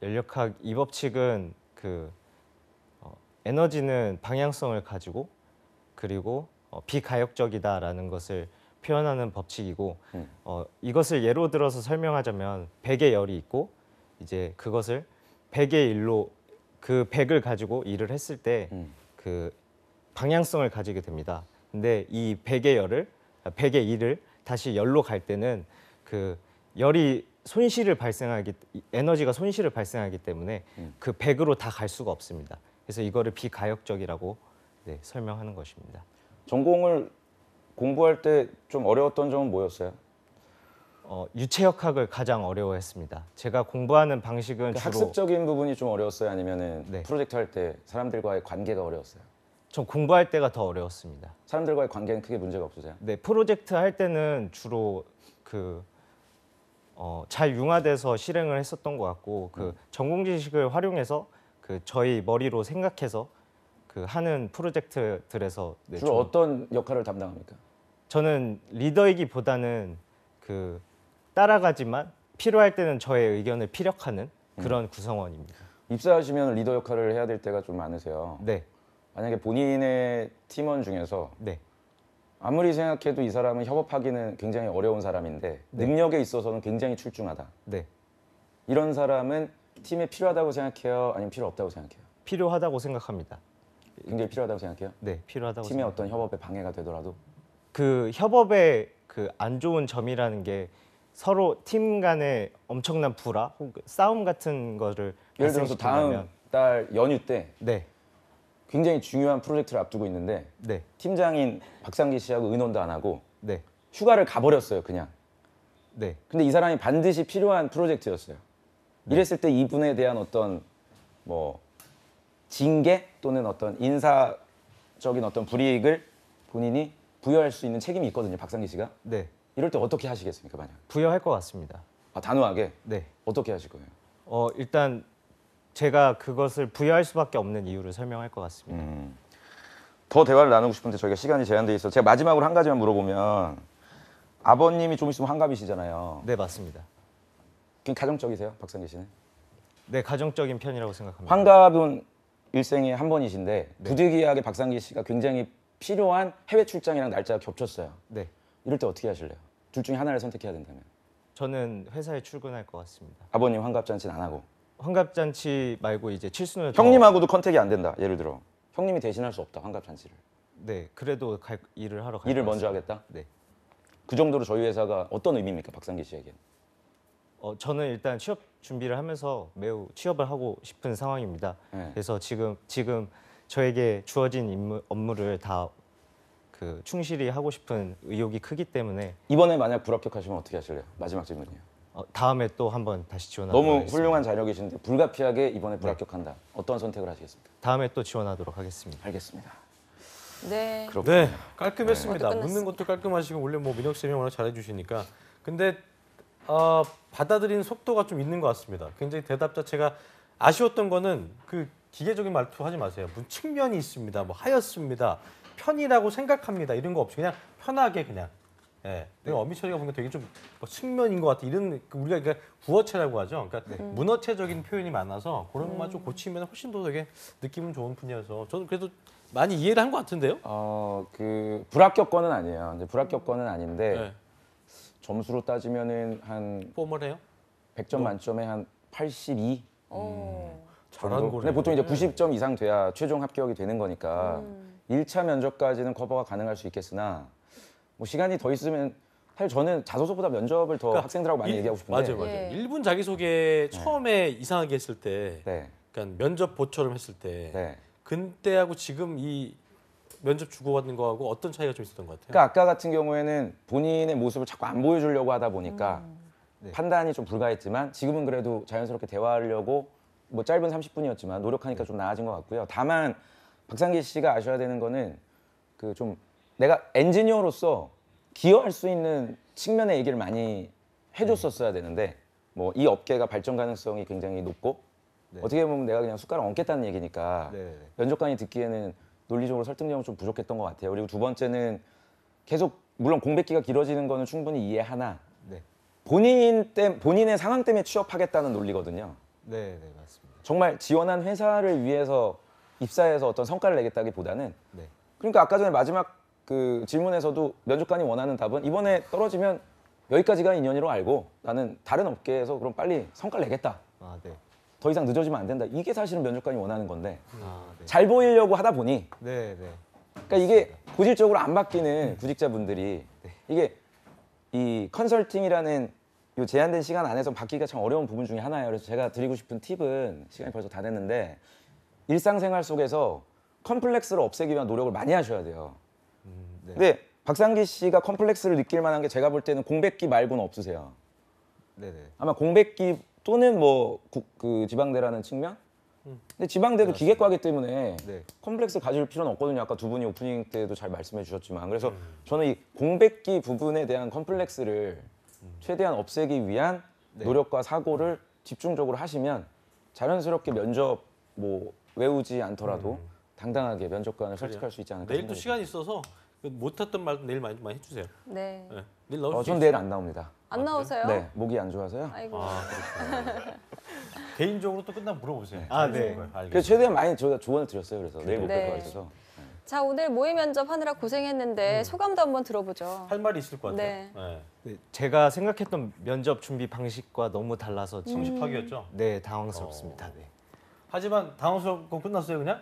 연력학 이 법칙은 그 에너지는 방향성을 가지고 그리고 비가역적이다라는 것을 표현하는 법칙이고 이것을 예로 들어서 설명하자면 100의 열이 있고 이제 그것을 100의 일로 그 100을 가지고 일을 했을 때 그 방향성을 가지게 됩니다. 근데 이 100의 열을 100의 일을 다시 열로 갈 때는 그 열이 에너지가 손실을 발생하기 때문에 그 100으로 다 갈 수가 없습니다. 그래서 이거를 비가역적이라고 네, 설명하는 것입니다. 전공을 공부할 때 좀 어려웠던 점은 뭐였어요? 유체역학을 가장 어려워했습니다. 제가 공부하는 방식은 그 주로 학습적인 부분이 좀 어려웠어요? 아니면은 네. 프로젝트 할 때 사람들과의 관계가 어려웠어요? 전 공부할 때가 더 어려웠습니다. 사람들과의 관계는 크게 문제가 없으세요? 네, 프로젝트 할 때는 주로 잘 융화돼서 실행을 했었던 것 같고 전공 지식을 활용해서 저희 머리로 생각해서 하는 프로젝트들에서 네, 주로 어떤 역할을 담당합니까? 저는 리더이기보다는 따라가지만 필요할 때는 저의 의견을 피력하는 그런 구성원입니다. 입사하시면 리더 역할을 해야 될 때가 좀 많으세요. 네, 만약에 본인의 팀원 중에서 네, 아무리 생각해도 이 사람은 협업하기는 굉장히 어려운 사람인데 네. 능력에 있어서는 굉장히 출중하다. 네, 이런 사람은 팀에 필요하다고 생각해요? 아니면 필요 없다고 생각해요? 필요하다고 생각합니다. 굉장히 필요하다고 생각해요? 네, 필요하다고 팀의 생각합니다. 어떤 협업에 방해가 되더라도? 그 협업의 안 좋은 점이라는 게 서로 팀 간의 엄청난 불화 혹은 싸움 같은 거를 예를 들어서 다음 발생시킨다면 달 연휴 때 네, 굉장히 중요한 프로젝트를 앞두고 있는데 네, 팀장인 박상기 씨하고 의논도 안 하고 네, 휴가를 가버렸어요, 그냥. 네, 근데 이 사람이 반드시 필요한 프로젝트였어요. 이랬을 때 이분에 대한 어떤 뭐 징계 또는 어떤 인사적인 어떤 불이익을 본인이 부여할 수 있는 책임이 있거든요, 박상기 씨가. 네, 이럴 때 어떻게 하시겠습니까, 만약? 부여할 것 같습니다. 아, 단호하게? 네, 어떻게 하실 거예요? 일단 제가 그것을 부여할 수밖에 없는 이유를 설명할 것 같습니다. 더 대화를 나누고 싶은데 저희가 시간이 제한돼 있어서 제가 마지막으로 한 가지만 물어보면 아버님이 좀 있으면 환갑이시잖아요. 네, 맞습니다. 굉장히 가정적이세요, 박상기 씨는? 네, 가정적인 편이라고 생각합니다. 환갑은 일생에 한 번이신데 부득이하게 박상기 씨가 굉장히 필요한 해외 출장이랑 날짜가 겹쳤어요. 네, 이럴 때 어떻게 하실래요? 둘 중에 하나를 선택해야 된다면. 저는 회사에 출근할 것 같습니다. 아버님 환갑잔치는 안 하고. 환갑잔치 말고 이제 칠순을 형님하고도 컨택이 안 된다. 예를 들어. 형님이 대신할 수 없다. 환갑잔치를. 네, 그래도 일을 하러 갈 일을 것 먼저 같습니다. 하겠다? 네. 그 정도로 저희 회사가 어떤 의미입니까? 박상기 씨에게. 저는 일단 취업 준비를 하면서 매우 취업을 하고 싶은 상황입니다. 네. 그래서 지금 저에게 주어진 업무를 다 충실히 하고 싶은 의욕이 크기 때문에 이번에 만약 불합격하시면 어떻게 하실래요? 마지막 질문이에요. 다음에 또 한번 다시 지원하도록 너무 하겠습니다. 훌륭한 자력이신데 불가피하게 이번에 불합격한다. 어떤 선택을 하시겠습니까? 다음에 또 지원하도록 하겠습니다. 알겠습니다. 네. 그렇군요. 네, 깔끔했습니다. 모두 묻는 것도 깔끔하시고 원래 뭐 민혁 쌤이 워낙 잘해주시니까. 근데 받아들이는 속도가 좀 있는 것 같습니다. 굉장히 대답 자체가 아쉬웠던 거는 그 기계적인 말투 하지 마세요. 무슨 측면이 있습니다. 뭐 하였습니다. 편이라고 생각합니다. 이런 거 없이 그냥 편하게 그냥. 예. 내가 어미 처리가 보면 되게 좀 뭐 측면인 것 같아. 이런 우리가 그러니까 구어체라고 하죠. 그러니까 문어체적인 표현이 많아서 그런 것만 좀 고치면 훨씬 더 되게 느낌은 좋은 분이어서 저는 그래도 많이 이해를 한 것 같은데요. 그 불합격권은 아니에요. 이제 불합격권은 아닌데 네. 점수로 따지면은 한 폼을 해요. 100점 만점에 한 82. 잘하는 거네. 근데 보통 이제 90점 이상 돼야 최종 합격이 되는 거니까 1차 면접까지는 커버가 가능할 수 있겠으나 뭐 시간이 더 있으면 사실 저는 자소서보다 면접을 더 학생들하고 많이 얘기하고 싶은데 맞아요. 예. 1분 자기소개 처음에 이상하게 했을 때, 네. 그러니까 면접 보처럼 했을 때, 네. 그때하고 지금 이 면접 주고받는 거하고 어떤 차이가 좀 있었던 것 같아요? 그러니까 아까 같은 경우에는 본인의 모습을 자꾸 안 보여주려고 하다 보니까 네. 판단이 좀 불가했지만 지금은 그래도 자연스럽게 대화하려고 뭐 짧은 30분이었지만 노력하니까 좀 나아진 것 같고요. 다만 박상기 씨가 아셔야 되는 거는 그 좀 내가 엔지니어로서 기여할 수 있는 측면의 얘기를 많이 해줬었어야 되는데 뭐 이 업계가 발전 가능성이 굉장히 높고 네. 어떻게 보면 내가 그냥 숟가락 얹겠다는 얘기니까 네, 네. 면접관이 듣기에는 논리적으로 설득력은 좀 부족했던 것 같아요. 그리고 두 번째는 계속 물론 공백기가 길어지는 거는 충분히 이해하나 네. 본인의 상황 때문에 취업하겠다는 논리거든요. 네, 네, 맞습니다. 정말 지원한 회사를 위해서 입사해서 어떤 성과를 내겠다기보다는 네. 그러니까 아까 전에 마지막 그 질문에서도 면접관이 원하는 답은 이번에 떨어지면 여기까지가 인연이로 알고 나는 다른 업계에서 그럼 빨리 성과를 내겠다. 아, 네. 더 이상 늦어지면 안 된다. 이게 사실은 면접관이 원하는 건데 아, 네. 잘 보이려고 하다 보니 네, 네. 그러니까 이게 고질적으로 안 바뀌는 구직자분들이 이게 이 컨설팅이라는 요 제한된 시간 안에서 바뀌기가 참 어려운 부분 중에 하나예요. 그래서 제가 드리고 싶은 팁은 시간이 벌써 다 됐는데 일상생활 속에서 컴플렉스를 없애기 위한 노력을 많이 하셔야 돼요. 네. 근데 박상기 씨가 컴플렉스를 느낄 만한 게 제가 볼 때는 공백기 말고는 없으세요. 네, 네. 아마 공백기 또는 뭐 그 지방대라는 측면? 근데 지방대도 기계과기 때문에 네. 컴플렉스 가질 필요는 없거든요. 아까 두 분이 오프닝 때도 잘 말씀해 주셨지만 그래서 저는 이 공백기 부분에 대한 컴플렉스를 최대한 없애기 위한 네. 노력과 사고를 집중적으로 하시면 자연스럽게 면접 뭐 외우지 않더라도 당당하게 면접관을 설득할 수 있지 않을까 내일 또 생각이 시간이 있어서 그 못했던 말도 내일 많이 해주세요. 네. 네. 내일 넣을 수 전 있어요. 내일 안 나옵니다. 안 나오세요? 네, 목이 안 좋아서요. 아이고. 아, 그렇구나. 개인적으로 또 끝나면 물어보세요. 아, 네. 알겠습니다. 그래서 최대한 많이 저희가 조언을 드렸어요. 그래서 내일 못 네. 뵐 것 같아서. 자, 오늘 모의 면접 하느라 고생했는데 소감도 한번 들어보죠. 할 말이 있을 것 같아요. 네. 네. 네, 제가 생각했던 면접 준비 방식과 너무 달라서 지금 정식하기였죠. 네, 당황스럽습니다. 네. 하지만 당황스럽고 끝났어요 그냥?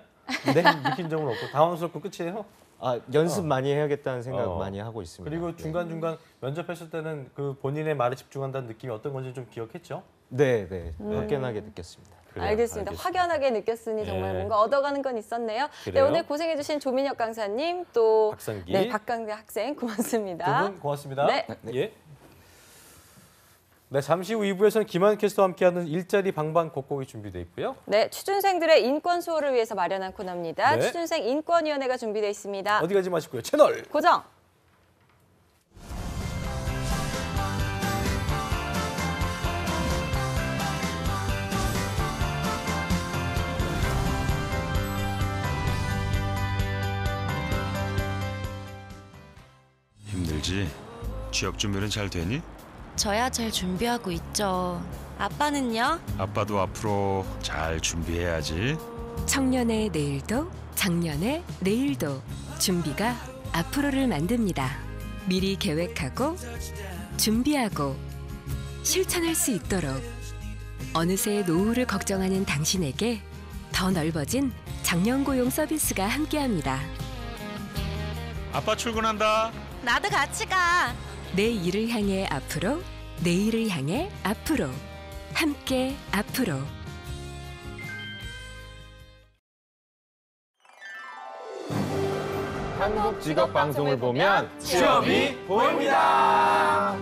네. 느낀 적은 없고 당황스럽고 끝이에요. 아, 연습 많이 해야겠다는 생각 어. 많이 하고 있습니다. 그리고 중간중간 면접했을 때는 그 본인의 말에 집중한다는 느낌이 어떤 건지 좀 기억했죠? 네, 네. 확연하게 느꼈습니다. 그래요, 알겠습니다. 확연하게 느꼈으니 정말 네. 뭔가 얻어가는 건 있었네요. 네, 그래요? 오늘 고생해주신 조민혁 강사님 또 박상기. 네, 박강대 학생 고맙습니다. 두 분 고맙습니다. 네. 예. 네, 잠시 후 2부에서는 김한 캐스터와 함께하는 일자리 방방곡곡이 준비되어 있고요. 네, 취준생들의 인권 수호를 위해서 마련한 코너입니다. 네. 취준생 인권위원회가 준비되어 있습니다. 어디 가지 마시고요. 채널 고정. 힘들지? 취업 준비는 잘 되니? 저야 잘 준비하고 있죠. 아빠는요? 아빠도 앞으로 잘 준비해야지. 청년의 내일도 작년의 내일도 준비가 앞으로를 만듭니다. 미리 계획하고 준비하고 실천할 수 있도록 어느새 노후를 걱정하는 당신에게 더 넓어진 장년고용 서비스가 함께합니다. 아빠 출근한다. 나도 같이 가. 내 일을 향해 앞으로, 내일을 향해 앞으로, 함께 앞으로. 한국 직업 방송을 보면 취업이 보입니다.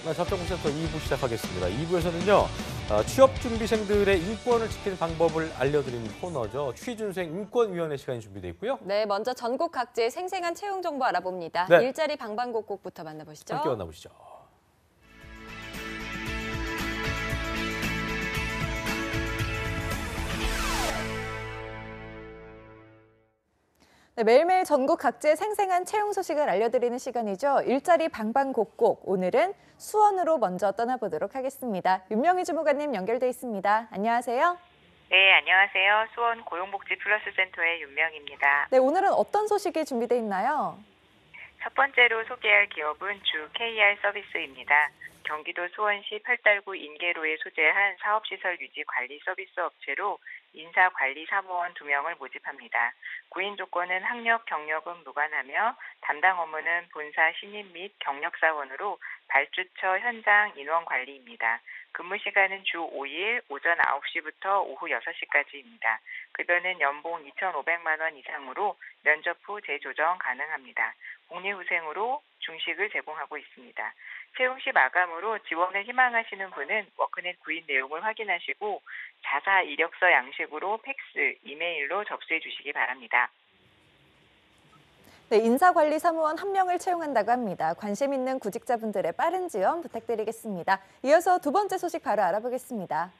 네, 접종센터 2부 시작하겠습니다. 2부에서는요. 취업준비생들의 인권을 지키는 방법을 알려드리는 코너죠. 취준생 인권위원회 시간이 준비되어 있고요. 네, 먼저 전국 각지의 생생한 채용 정보 알아봅니다. 네. 일자리 방방곡곡부터 만나보시죠. 함께 만나보시죠. 네, 매일매일 전국 각지의 생생한 채용 소식을 알려드리는 시간이죠. 일자리 방방곡곡. 오늘은 수원으로 먼저 떠나보도록 하겠습니다. 윤명희 주무관님 연결돼 있습니다. 안녕하세요. 네, 안녕하세요. 수원 고용복지 플러스 센터의 윤명입니다. 네, 오늘은 어떤 소식이 준비돼 있나요? 첫 번째로 소개할 기업은 주 KR 서비스입니다. 경기도 수원시 팔달구 인계로에 소재한 사업시설 유지 관리 서비스 업체로 인사관리사무원 2명을 모집합니다. 구인 조건은 학력, 경력은 무관하며 담당 업무는 본사 신임 및 경력사원으로 발주처 현장 인원 관리입니다. 근무 시간은 주 5일 오전 9시부터 오후 6시까지입니다. 급여는 연봉 2,500만 원 이상으로 면접 후 재조정 가능합니다. 복리후생으로 중식을 제공하고 있습니다. 채용 시 마감으로 지원을 희망하시는 분은 워크넷 구인 내용을 확인하시고 자사 이력서 양식으로 팩스, 이메일로 접수해 주시기 바랍니다. 네, 인사관리사무원 1명을 채용한다고 합니다. 관심 있는 구직자분들의 빠른 지원 부탁드리겠습니다. 이어서 두 번째 소식 바로 알아보겠습니다.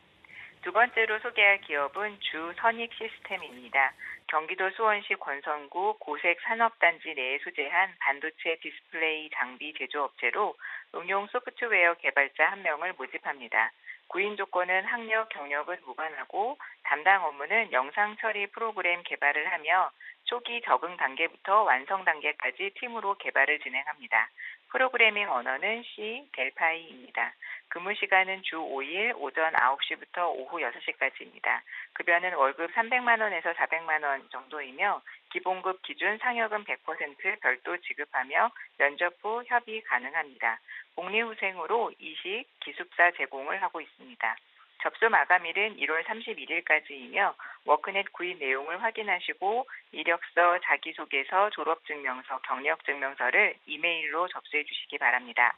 두 번째로 소개할 기업은 주선익시스템입니다. 경기도 수원시 권선구 고색산업단지 내에 소재한 반도체 디스플레이 장비 제조업체로 응용 소프트웨어 개발자 1명을 모집합니다. 구인 조건은 학력, 경력은 무관하고 담당 업무는 영상 처리 프로그램 개발을 하며 초기 적응 단계부터 완성 단계까지 팀으로 개발을 진행합니다. 프로그래밍 언어는 C, 델파이입니다. 근무 시간은 주 5일 오전 9시부터 오후 6시까지입니다. 급여는 월급 300만 원에서 400만 원 정도이며 기본급 기준 상여금 100% 별도 지급하며 면접 후 협의 가능합니다. 복리후생으로 이식, 기숙사 제공을 하고 있습니다. 접수 마감일은 1월 31일까지이며 워크넷 구인 내용을 확인하시고 이력서, 자기소개서, 졸업증명서, 경력증명서를 이메일로 접수해 주시기 바랍니다.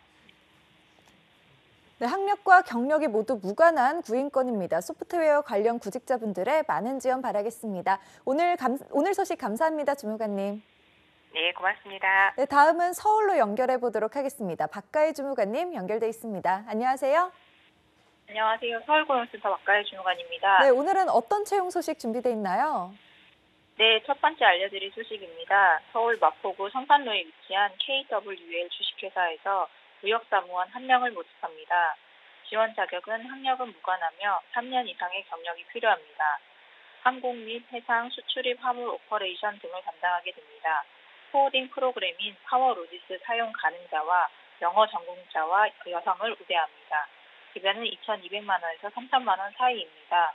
네, 학력과 경력이 모두 무관한 구인권입니다. 소프트웨어 관련 구직자분들의 많은 지원 바라겠습니다. 오늘 소식 감사합니다, 주무관님. 네, 고맙습니다. 네, 다음은 서울로 연결해 보도록 하겠습니다. 박가희 주무관님 연결돼 있습니다. 안녕하세요. 안녕하세요. 서울고용센터 박가희 주무관입니다. 네, 오늘은 어떤 채용 소식 준비돼 있나요? 네, 첫 번째 알려드릴 소식입니다. 서울 마포구 성산로에 위치한 KWL 주식회사에서 무역사무원 1명을 모집합니다. 지원 자격은 학력은 무관하며 3년 이상의 경력이 필요합니다. 항공 및 해상, 수출입 화물 오퍼레이션 등을 담당하게 됩니다. 코딩 프로그램인 파워로지스 사용 가능자와 영어 전공자와 여성을 우대합니다. 급여는 2,200만 원에서 3,000만 원 사이입니다.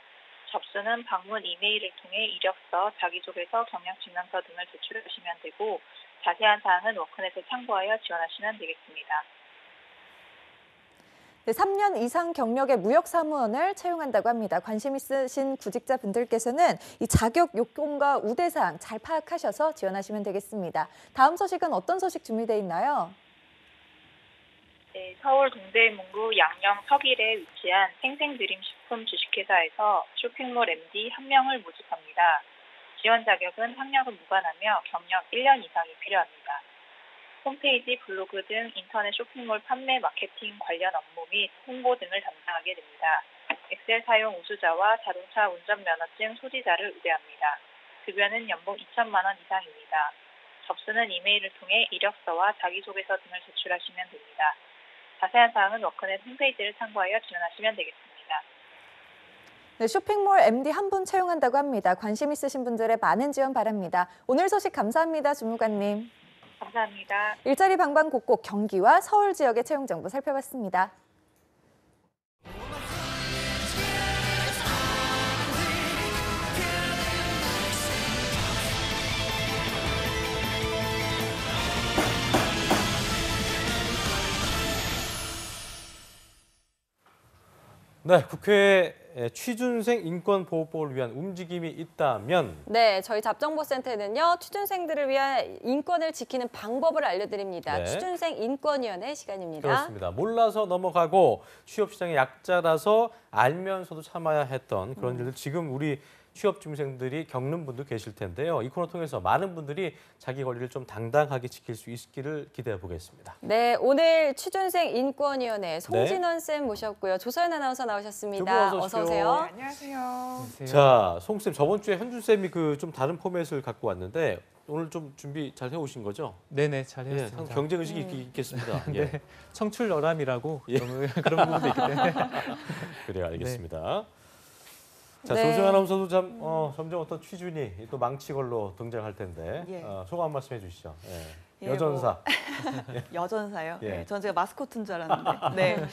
접수는 방문 이메일을 통해 이력서, 자기소개서, 경력증명서 등을 제출하시면 되고 자세한 사항은 워크넷에 참고하여 지원하시면 되겠습니다. 네, 3년 이상 경력의 무역사무원을 채용한다고 합니다. 관심 있으신 구직자분들께서는 이 자격 요건과 우대사항 잘 파악하셔서 지원하시면 되겠습니다. 다음 소식은 어떤 소식 준비되어 있나요? 네, 서울 동대문구 양령 서길에 위치한 생생드림 식품 주식회사에서 쇼핑몰 MD 1명을 모집합니다. 지원 자격은 학력은 무관하며 경력 1년 이상이 필요합니다. 홈페이지, 블로그 등 인터넷 쇼핑몰 판매, 마케팅 관련 업무 및 홍보 등을 담당하게 됩니다. 엑셀 사용 우수자와 자동차 운전면허증 소지자를 우대합니다. 급여는 연봉 2천만 원 이상입니다. 접수는 이메일을 통해 이력서와 자기소개서 등을 제출하시면 됩니다. 자세한 사항은 워크넷 홈페이지를 참고하여 지원하시면 되겠습니다. 네, 쇼핑몰 MD 1분 채용한다고 합니다. 관심 있으신 분들의 많은 지원 바랍니다. 오늘 소식 감사합니다, 주무관님. 감사합니다. 일자리 방방곡곡 경기와 서울 지역의 채용 정보 살펴봤습니다. 네, 국회에 취준생 인권보호법을 위한 움직임이 있다면 네, 저희 잡정보센터에는요. 취준생들을 위한 인권을 지키는 방법을 알려드립니다. 네. 취준생 인권위원회 시간입니다. 그렇습니다. 몰라서 넘어가고 취업시장의 약자라서 알면서도 참아야 했던 그런 일들 지금 우리 취업준비생들이 겪는 분도 계실 텐데요. 이 코너 통해서 많은 분들이 자기 권리를 좀 당당하게 지킬 수 있기를 기대해 보겠습니다. 네, 오늘 취준생 인권위원회 송진원 쌤 모셨고요. 조서연 아나운서 나오셨습니다. 어서 오세요. 네, 안녕하세요. 자, 송 쌤, 저번 주에 현준 쌤이 그 좀 다른 포맷을 갖고 왔는데 오늘 좀 준비 잘 해오신 거죠? 네네, 잘 해왔습니다. 예, 경쟁 의식이 있겠습니다. 예. 네, 청출어람이라고 예. 그런 부분도 있기 때문에. 그래요, 알겠습니다. 자, 네. 조승 아나운서도 참 점점 어떤 취준이 또 망치걸로 등장할 텐데 예. 소감 한 말씀 해주시죠. 예. 예, 여전사. 여전사요? 예. 네, 전 제가 마스코트인 줄 알았는데. 네.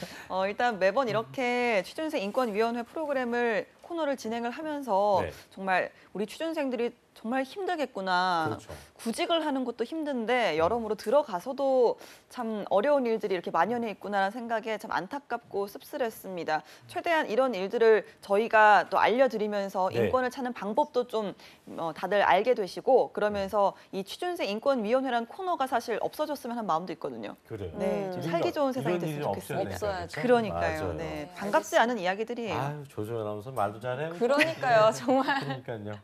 일단 매번 이렇게 취준생 인권위원회 프로그램을 코너를 진행을 하면서 네. 정말 우리 취준생들이 정말 힘들겠구나. 그렇죠. 구직을 하는 것도 힘든데 여러모로 들어가서도 참 어려운 일들이 이렇게 만연해 있구나라는 생각에 참 안타깝고 씁쓸했습니다. 최대한 이런 일들을 저희가 또 알려드리면서 네. 인권을 찾는 방법도 좀 다들 알게 되시고 그러면서 이 취준생 인권위원회라는 코너가 사실 없어졌으면 하는 마음도 있거든요. 그래요. 네, 좀 살기 좋은 세상이 됐으면 좋겠습니다. 없어야죠. 그러니까요. 맞아요. 네, 반갑지 않은 이야기들이에요. 아유, 조승 아나운서 말도 잘해요. 그러니까요, 정말. 그러니까요.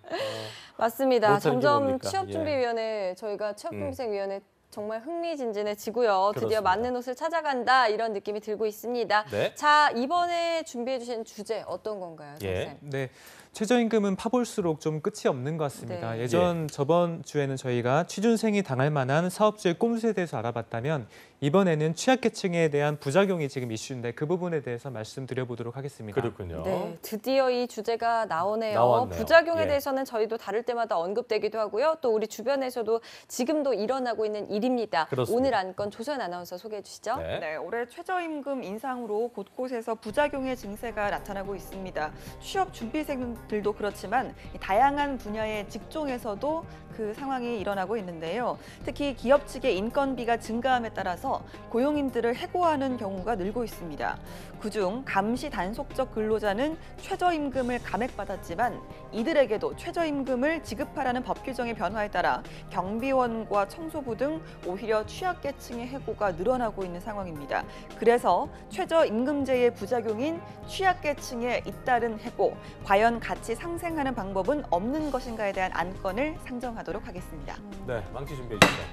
맞습니다. 못하는 게 점점 뭡니까? 취업준비위원회 저희가 취업준비생위원회 정말 흥미진진해지고요. 드디어 그렇습니다. 맞는 옷을 찾아간다 이런 느낌이 들고 있습니다. 네. 자, 이번에 준비해 주신 주제 어떤 건가요, 선생님? 네. 최저임금은 파볼수록 좀 끝이 없는 것 같습니다. 네. 저번 주에는 저희가 취준생이 당할 만한 사업주의 꼼수에 대해서 알아봤다면 이번에는 취약계층에 대한 부작용이 지금 이슈인데 그 부분에 대해서 말씀드려보도록 하겠습니다. 그렇군요. 네, 드디어 이 주제가 나오네요. 나왔네요. 부작용에 예. 대해서는 저희도 다룰 때마다 언급되기도 하고요. 또 우리 주변에서도 지금도 일어나고 있는 일입니다. 그렇습니다. 오늘 안건 조선 아나운서 소개해 주시죠. 네, 올해 최저임금 인상으로 곳곳에서 부작용의 증세가 나타나고 있습니다. 취업 준비생들도 그렇지만 다양한 분야의 직종에서도 그 상황이 일어나고 있는데요. 특히 기업 측의 인건비가 증가함에 따라서 고용인들을 해고하는 경우가 늘고 있습니다. 그중 감시 단속적 근로자는 최저임금을 감액받았지만 이들에게도 최저임금을 지급하라는 법 규정의 변화에 따라 경비원과 청소부 등 오히려 취약계층의 해고가 늘어나고 있는 상황입니다. 그래서 최저임금제의 부작용인 취약계층에 잇따른 해고, 과연 같이 상생하는 방법은 없는 것인가에 대한 안건을 상정하도록 하겠습니다. 네, 망치 준비해 주세요.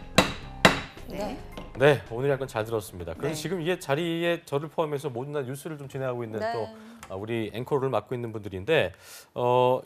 네. 네, 오늘 약간 잘 들었습니다. 그래서 네. 지금 이게 자리에 저를 포함해서 모든 날 뉴스를 좀 진행하고 있는 네. 또 우리 앵커를 맡고 있는 분들인데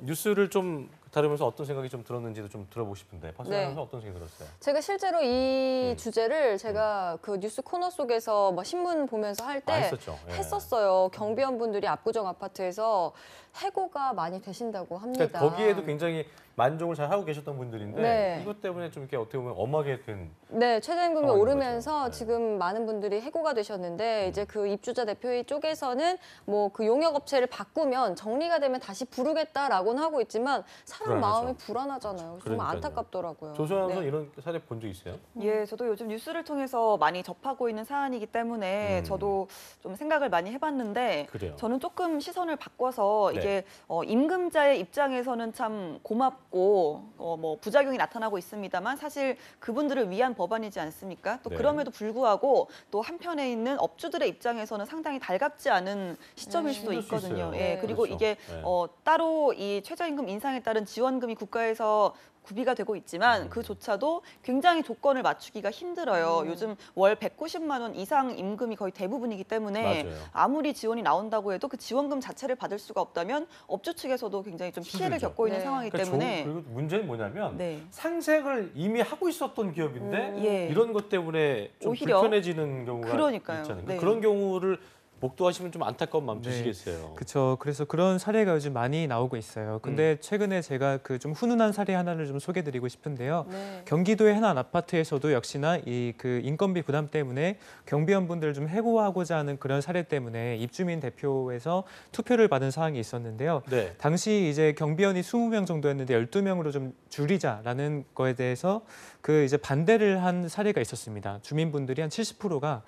뉴스를 좀 다루면서 어떤 생각이 좀 들었는지도 좀 들어보고 싶은데 박수현 네. 아나운서 어떤 생각이 들었어요? 제가 실제로 이 주제를 제가 그 뉴스 코너 속에서 뭐 신문 보면서 할 때 했었죠. 예. 했었어요. 경비원분들이 압구정 아파트에서 해고가 많이 되신다고 합니다. 그러니까 거기에도 굉장히 만족을 잘 하고 계셨던 분들인데 네. 이것 때문에 좀 이렇게 어떻게 보면 엄하게 된 네, 최저임금이 상황인 오르면서 거죠. 네. 지금 많은 분들이 해고가 되셨는데 이제 그 입주자 대표회 쪽에서는 뭐 그 용역 업체를 바꾸면 정리가 되면 다시 부르겠다라고는 하고 있지만 사람 불안하죠. 마음이 불안하잖아요. 정말 그러니까요. 안타깝더라고요. 조선 아나운서 네. 이런 사례 본 적 있어요? 예, 저도 요즘 뉴스를 통해서 많이 접하고 있는 사안이기 때문에 저도 좀 생각을 많이 해봤는데 그래요. 저는 조금 시선을 바꿔서 네. 이게 임금자의 입장에서는 참 고맙고 뭐 부작용이 나타나고 있습니다만 사실 그분들을 위한 법안이지 않습니까? 또 네. 그럼에도 불구하고 또 한편에 있는 업주들의 입장에서는 상당히 달갑지 않은 시점일 수도 힘들 수 있거든요. 있어요. 예, 그리고 그렇죠. 이게 네. 따로 이 최저임금 인상에 따른 지원금이 국가에서 구비가 되고 있지만 그조차도 굉장히 조건을 맞추기가 힘들어요. 요즘 월 190만 원 이상 임금이 거의 대부분이기 때문에 맞아요. 아무리 지원이 나온다고 해도 그 지원금 자체를 받을 수가 없다면 업주 측에서도 굉장히 좀 피해를 힘들죠. 겪고 있는 네. 상황이기 그러니까 때문에 그리고 문제는 뭐냐면 네. 상생을 이미 하고 있었던 기업인데 예. 이런 것 때문에 좀 오히려 불편해지는 경우가 그러니까요. 있잖아요. 네. 그런 경우를 목도하시면 좀 안타까운 마음 네. 드시겠어요. 그렇죠. 그래서 그런 사례가 요즘 많이 나오고 있어요. 근데 최근에 제가 그 좀 훈훈한 사례 하나를 좀 소개드리고 싶은데요. 네. 경기도의 한 아파트에서도 역시나 이 그 인건비 부담 때문에 경비원분들을 좀 해고하고자 하는 그런 사례 때문에 입주민 대표에서 투표를 받은 사항이 있었는데요. 네. 당시 이제 경비원이 20명 정도였는데 12명으로 좀 줄이자라는 거에 대해서 그 이제 반대를 한 사례가 있었습니다. 주민분들이 한 70%가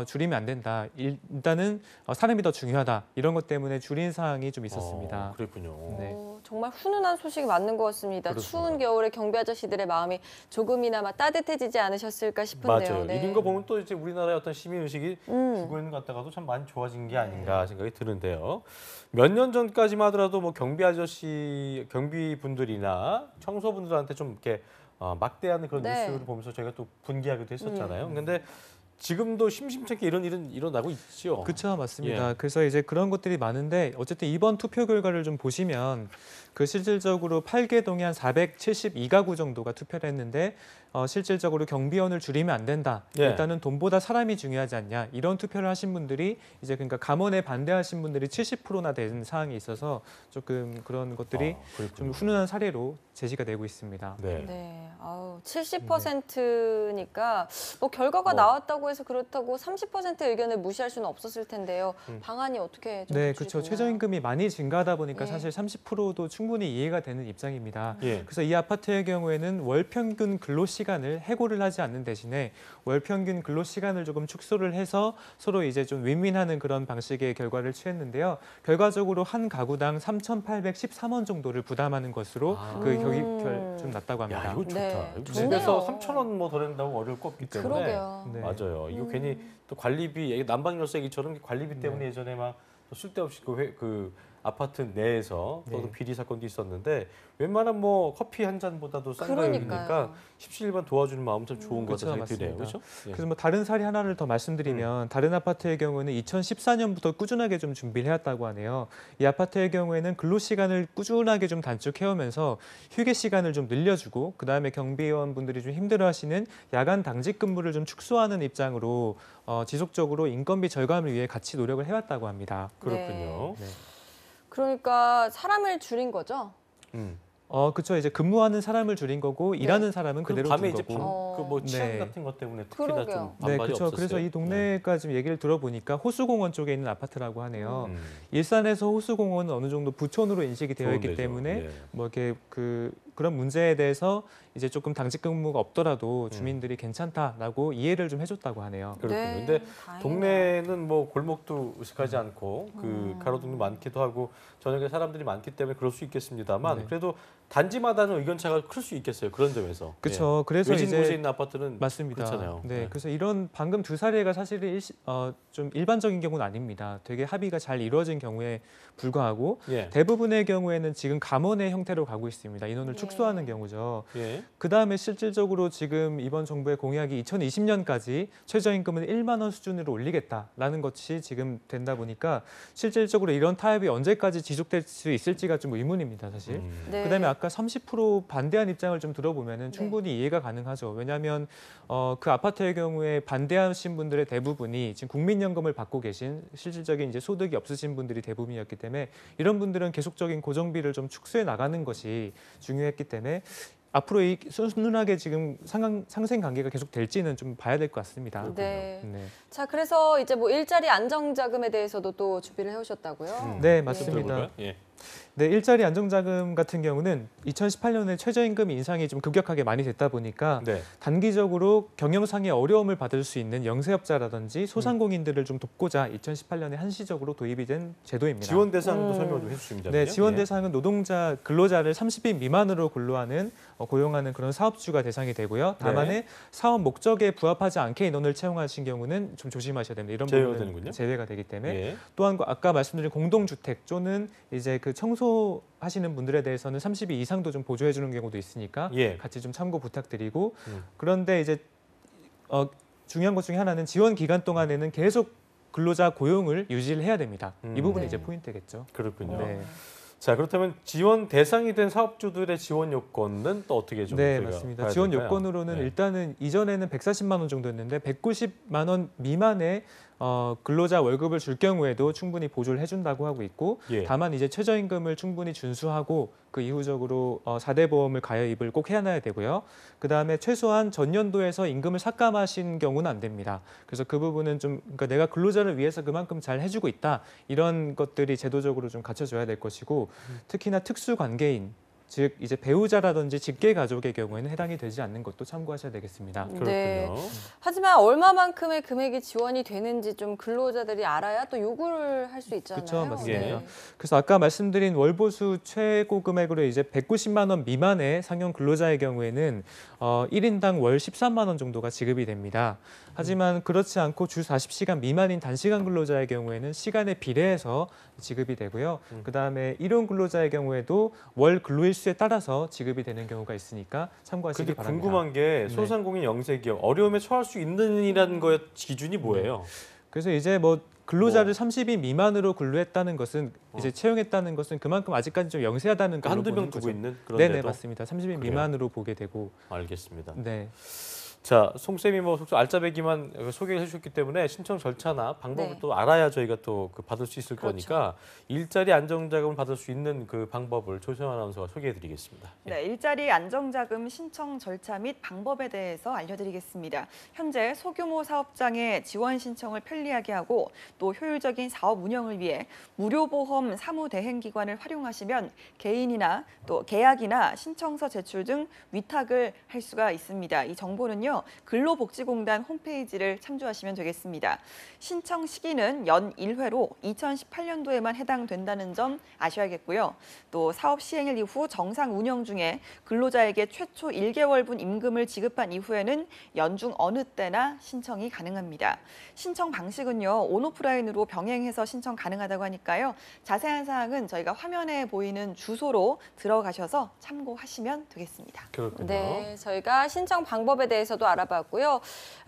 줄이면 안 된다. 일단은 사람이 더 중요하다. 이런 것 때문에 줄인 사항이 좀 있었습니다. 그랬군요. 네. 정말 훈훈한 소식이 맞는 것 같습니다. 그렇습니다. 추운 겨울에 경비 아저씨들의 마음이 조금이나마 따뜻해지지 않으셨을까 싶은데요. 맞아요. 네. 이런 거 보면 또 이제 우리나라의 어떤 시민 의식이 죽어 있는 것 같다가도 참 많이 좋아진 게 아닌가 생각이 드는데요. 몇 년 전까지만 하더라도 뭐 경비 아저씨, 경비 분들이나 청소분들한테 좀 이렇게 막대하는 그런 네. 뉴스를 보면서 저희가 또 분개하기도 했었잖아요. 근데 지금도 심심찮게 이런 일은 일어나고 있죠. 그렇죠, 맞습니다. 예. 그래서 이제 그런 것들이 많은데 어쨌든 이번 투표 결과를 좀 보시면 그 실질적으로 8개 동에 한 472가구 정도가 투표를 했는데 실질적으로 경비원을 줄이면 안 된다. 예. 일단은 돈보다 사람이 중요하지 않냐. 이런 투표를 하신 분들이 이제 그러니까 감원에 반대하신 분들이 70%나 되는 사항이 있어서 조금 그런 것들이 좀 훈훈한 사례로 제시가 되고 있습니다. 네, 70%니까 뭐 결과가 나왔다고 해서 그렇다고 30%의 의견을 무시할 수는 없었을 텐데요. 방안이 어떻게 좀 네, 그렇죠. 최저임금이 많이 증가하다 보니까 예. 사실 30%도 충분히 이해가 되는 입장입니다. 예. 그래서 이 아파트의 경우에는 월 평균 근로 시간을 해고를 하지 않는 대신에 월 평균 근로 시간을 조금 축소를 해서 서로 이제 좀 윈윈하는 그런 방식의 결과를 취했는데요. 결과적으로 한 가구당 3,813원 정도를 부담하는 것으로 그 격이 좀 났다고 합니다. 야, 이거 좋다. 네, 이거 좋네요. 집에서 3,000원 뭐 더 낸다고 어려울 거 없기 때문에. 그러게요. 네. 맞아요. 이거 괜히 또 관리비, 난방열세 얘기처럼 관리비 때문에 예전에 막 쓸데없이 그 아파트 내에서 또는 네. 비리 사건도 있었는데 웬만한 뭐 커피 한 잔보다도 싼 가격이니까 십시일반 도와주는 마음 참 좋은 것 그쵸, 같아요. 맞습니다. 그렇죠? 예. 그래서 뭐 다른 사례 하나를 더 말씀드리면 다른 아파트의 경우는 2014년부터 꾸준하게 좀 준비를 해왔다고 하네요. 이 아파트의 경우에는 근로 시간을 꾸준하게 좀 단축해오면서 휴게 시간을 좀 늘려주고 그다음에 경비원분들이 좀 힘들어하시는 야간 당직 근무를 좀 축소하는 입장으로 지속적으로 인건비 절감을 위해 같이 노력을 해왔다고 합니다. 그렇군요. 네. 그러니까 사람을 줄인 거죠? 그렇죠. 이제 근무하는 사람을 줄인 거고 일하는 사람은 그대로 밤에 둔 이제 거고. 그뭐 치안 네. 같은 것 때문에 특히나 그러게요. 좀 네, 반발이 그렇죠. 없었어요. 그래서 이 동네가 지금 얘기를 들어보니까 호수공원 쪽에 있는 아파트라고 하네요. 음. 일산에서 호수공원은 어느 정도 부촌으로 인식이 되어 좋은 있기 데죠. 때문에 예. 뭐 이렇게 그런 문제에 대해서 이제 조금 당직 근무가 없더라도 주민들이 괜찮다라고 이해를 좀 해줬다고 하네요. 그렇군요. 근데 동네는 뭐 골목도 의식하지 않고 그 가로등도 많기도 하고 저녁에 사람들이 많기 때문에 그럴 수 있겠습니다만 네. 그래도 단지마다는 의견 차가 클 수 있겠어요. 그런 점에서. 그렇죠. 예. 그래서 외진 이제 곳에 있는 아파트는 맞습니다. 그렇잖아요. 네, 그래서 이런 방금 두 사례가 사실은 좀 일반적인 경우는 아닙니다. 되게 합의가 잘 이루어진 경우에 불과하고 예. 대부분의 경우에는 지금 감원의 형태로 가고 있습니다. 인원을 축소하는 경우죠. 예. 그다음에 실질적으로 지금 이번 정부의 공약이 2020년까지 최저임금을 1만 원 수준으로 올리겠다라는 것이 지금 된다 보니까 실질적으로 이런 타협이 언제까지 지속될 수 있을지가 좀 의문입니다, 사실. 네. 그다음에 아까 30% 반대한 입장을 좀 들어보면은 충분히 이해가 가능하죠. 왜냐하면 그 아파트의 경우에 반대하신 분들의 대부분이 지금 국민연금을 받고 계신 실질적인 이제 소득이 없으신 분들이 대부분이었기 때문에 이런 분들은 계속적인 고정비를 좀 축소해 나가는 것이 중요했기 때문에 앞으로 이 순순하게 지금 상생 관계가 계속 될지는 좀 봐야 될 것 같습니다. 네. 네. 자, 그래서 이제 뭐 일자리 안정자금에 대해서도 또 준비를 해오셨다고요? 네, 맞습니다. 들어볼까요? 예. 네, 일자리 안정자금 같은 경우는 2018년에 최저임금 인상이 좀 급격하게 많이 됐다 보니까 네. 단기적으로 경영상의 어려움을 받을 수 있는 영세업자라든지 소상공인들을 좀 돕고자 2018년에 한시적으로 도입이 된 제도입니다. 지원 대상도 설명 좀 해주시면 네, 지원 예. 대상은 노동자, 근로자를 30인 미만으로 근로하는 고용하는 그런 사업주가 대상이 되고요. 다만에 사업 목적에 부합하지 않게 인원을 채용하신 경우는 좀 조심하셔야 됩니다. 이런 제외가 부분은 되는군요. 제외가 되기 때문에 예. 또한 아까 말씀드린 공동주택 또는 이제 그 청소하시는 분들에 대해서는 30일 이상도 좀 보조해 주는 경우도 있으니까 예. 같이 좀 참고 부탁드리고 그런데 이제 중요한 것 중에 하나는 지원 기간 동안에는 계속 근로자 고용을 유지를 해야 됩니다. 이 부분이 네. 이제 포인트겠죠. 그렇군요. 네. 자, 그렇다면 지원 대상이 된 사업주들의 지원 요건은 또 어떻게 좀 네, 저희가 맞습니다. 봐야 지원 될까요? 요건으로는 네. 일단은 이전에는 140만 원 정도였는데 190만 원 미만의 근로자 월급을 줄 경우에도 충분히 보조를 해준다고 하고 있고 예. 다만 이제 최저임금을 충분히 준수하고 그 이후적으로 4대 보험을 가입을 꼭 해놔야 되고요. 그다음에 최소한 전년도에서 임금을 삭감하신 경우는 안 됩니다. 그래서 그 부분은 좀 그러니까 내가 근로자를 위해서 그만큼 잘 해주고 있다 이런 것들이 제도적으로 좀 갖춰져야 될 것이고 특히나 특수관계인 즉 이제 배우자라든지 직계 가족의 경우에는 해당이 되지 않는 것도 참고하셔야 되겠습니다. 네. 하지만 얼마만큼의 금액이 지원이 되는지 좀 근로자들이 알아야 또 요구를 할 수 있잖아요. 그렇죠, 맞습니다. 네. 그래서 아까 말씀드린 월보수 최고 금액으로 이제 190만 원 미만의 상용 근로자의 경우에는 1인당 월 13만 원 정도가 지급이 됩니다. 하지만 그렇지 않고 주 40시간 미만인 단시간 근로자의 경우에는 시간에 비례해서 지급이 되고요. 그다음에 일용 근로자의 경우에도 월 근로일수에 따라서 지급이 되는 경우가 있으니까 참고하시기 근데 바랍니다. 궁금한 게 소상공인 영세기업 어려움에 처할 수 있는이라는 거의 기준이 뭐예요? 그래서 이제 뭐 근로자를 30인 미만으로 근로했다는 것은 이제 채용했다는 것은 그만큼 아직까지 좀 영세하다는 걸로 한두 명 보는 두고 거죠. 있는 그런 네네 데도? 맞습니다. 30인 그래요? 미만으로 보게 되고. 알겠습니다. 네. 자, 송쌤이 뭐 알짜배기만 소개해 주셨기 때문에 신청 절차나 방법을 네. 또 알아야 저희가 또 받을 수 있을 그렇죠. 거니까 일자리 안정자금을 받을 수 있는 그 방법을 조세호 아나운서가 소개해 드리겠습니다. 네, 일자리 안정자금 신청 절차 및 방법에 대해서 알려드리겠습니다. 현재 소규모 사업장의 지원 신청을 편리하게 하고 또 효율적인 사업 운영을 위해 무료보험 사무대행기관을 활용하시면 개인이나 또 계약이나 신청서 제출 등 위탁을 할 수가 있습니다. 이 정보는요. 있는데요. 근로복지공단 홈페이지를 참조하시면 되겠습니다. 신청 시기는 연 1회로 2018년도에만 해당된다는 점 아셔야겠고요. 또 사업 시행일 이후 정상 운영 중에 근로자에게 최초 1개월분 임금을 지급한 이후에는 연중 어느 때나 신청이 가능합니다. 신청 방식은요, 온오프라인으로 병행해서 신청 가능하다고 하니까요. 자세한 사항은 저희가 화면에 보이는 주소로 들어가셔서 참고하시면 되겠습니다. 그렇군요. 네, 저희가 신청 방법에 대해서도 알아봤고요.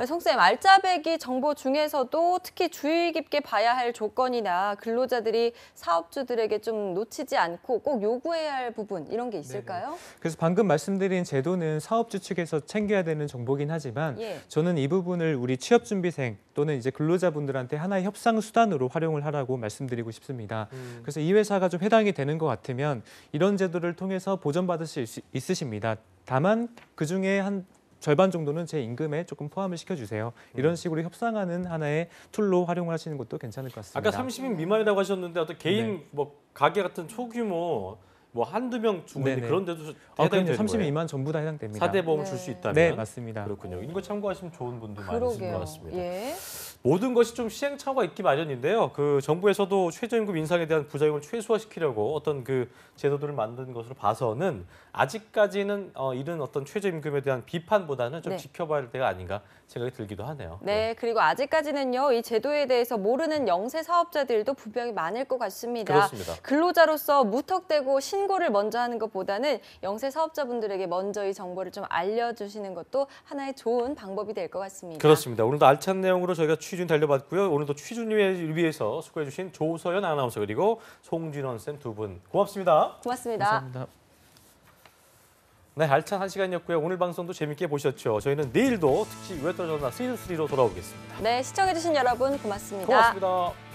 송쌤, 알짜배기 정보 중에서도 특히 주의 깊게 봐야 할 조건이나 근로자들이 사업주들에게 좀 놓치지 않고 꼭 요구해야 할 부분 이런 게 있을까요? 그래서 방금 말씀드린 제도는 사업주 측에서 챙겨야 되는 정보긴 하지만 예. 저는 이 부분을 우리 취업준비생 또는 이제 근로자분들한테 하나의 협상 수단으로 활용을 하라고 말씀드리고 싶습니다. 그래서 이 회사가 좀 해당이 되는 것 같으면 이런 제도를 통해서 보전받으실 수 있으십니다. 다만 그중에 한 절반 정도는 제 임금에 조금 포함을 시켜주세요. 이런 식으로 협상하는 하나의 툴로 활용을 하시는 것도 괜찮을 것 같습니다. 아까 30인 미만이라고 하셨는데 어떤 개인 뭐 가게 같은 소규모 뭐 한두 명 주고 있는 그런 데도 해당이 되는 30인 거예요? 미만 전부 다 해당됩니다. 4대 보험을 줄 수 있다면? 네, 맞습니다. 그렇군요. 이거 참고하시면 좋은 분들 많으신 것 같습니다. 예. 모든 것이 좀 시행착오가 있기 마련인데요. 그 정부에서도 최저임금 인상에 대한 부작용을 최소화시키려고 어떤 그 제도들을 만든 것으로 봐서는 아직까지는 이런 어떤 최저임금에 대한 비판보다는 좀 네. 지켜봐야 할 때가 아닌가 생각이 들기도 하네요. 네, 그리고 아직까지는요, 이 제도에 대해서 모르는 영세 사업자들도 분명히 많을 것 같습니다. 그렇습니다. 근로자로서 무턱대고 신고를 먼저 하는 것보다는 영세 사업자분들에게 먼저 이 정보를 좀 알려주시는 것도 하나의 좋은 방법이 될 것 같습니다. 그렇습니다. 오늘도 알찬 내용으로 저희가 취준 달려봤고요. 오늘도 취준을 위해서 수고해 주신 조서연 아나운서 그리고 송진원 쌤 두 분 고맙습니다. 고맙습니다. 감사합니다. 네, 알찬 한 시간이었고요. 오늘 방송도 재밌게 보셨죠? 저희는 내일도 특집 왜 떨어졌나 시즌 3로 돌아오겠습니다. 네, 시청해주신 여러분 고맙습니다. 고맙습니다.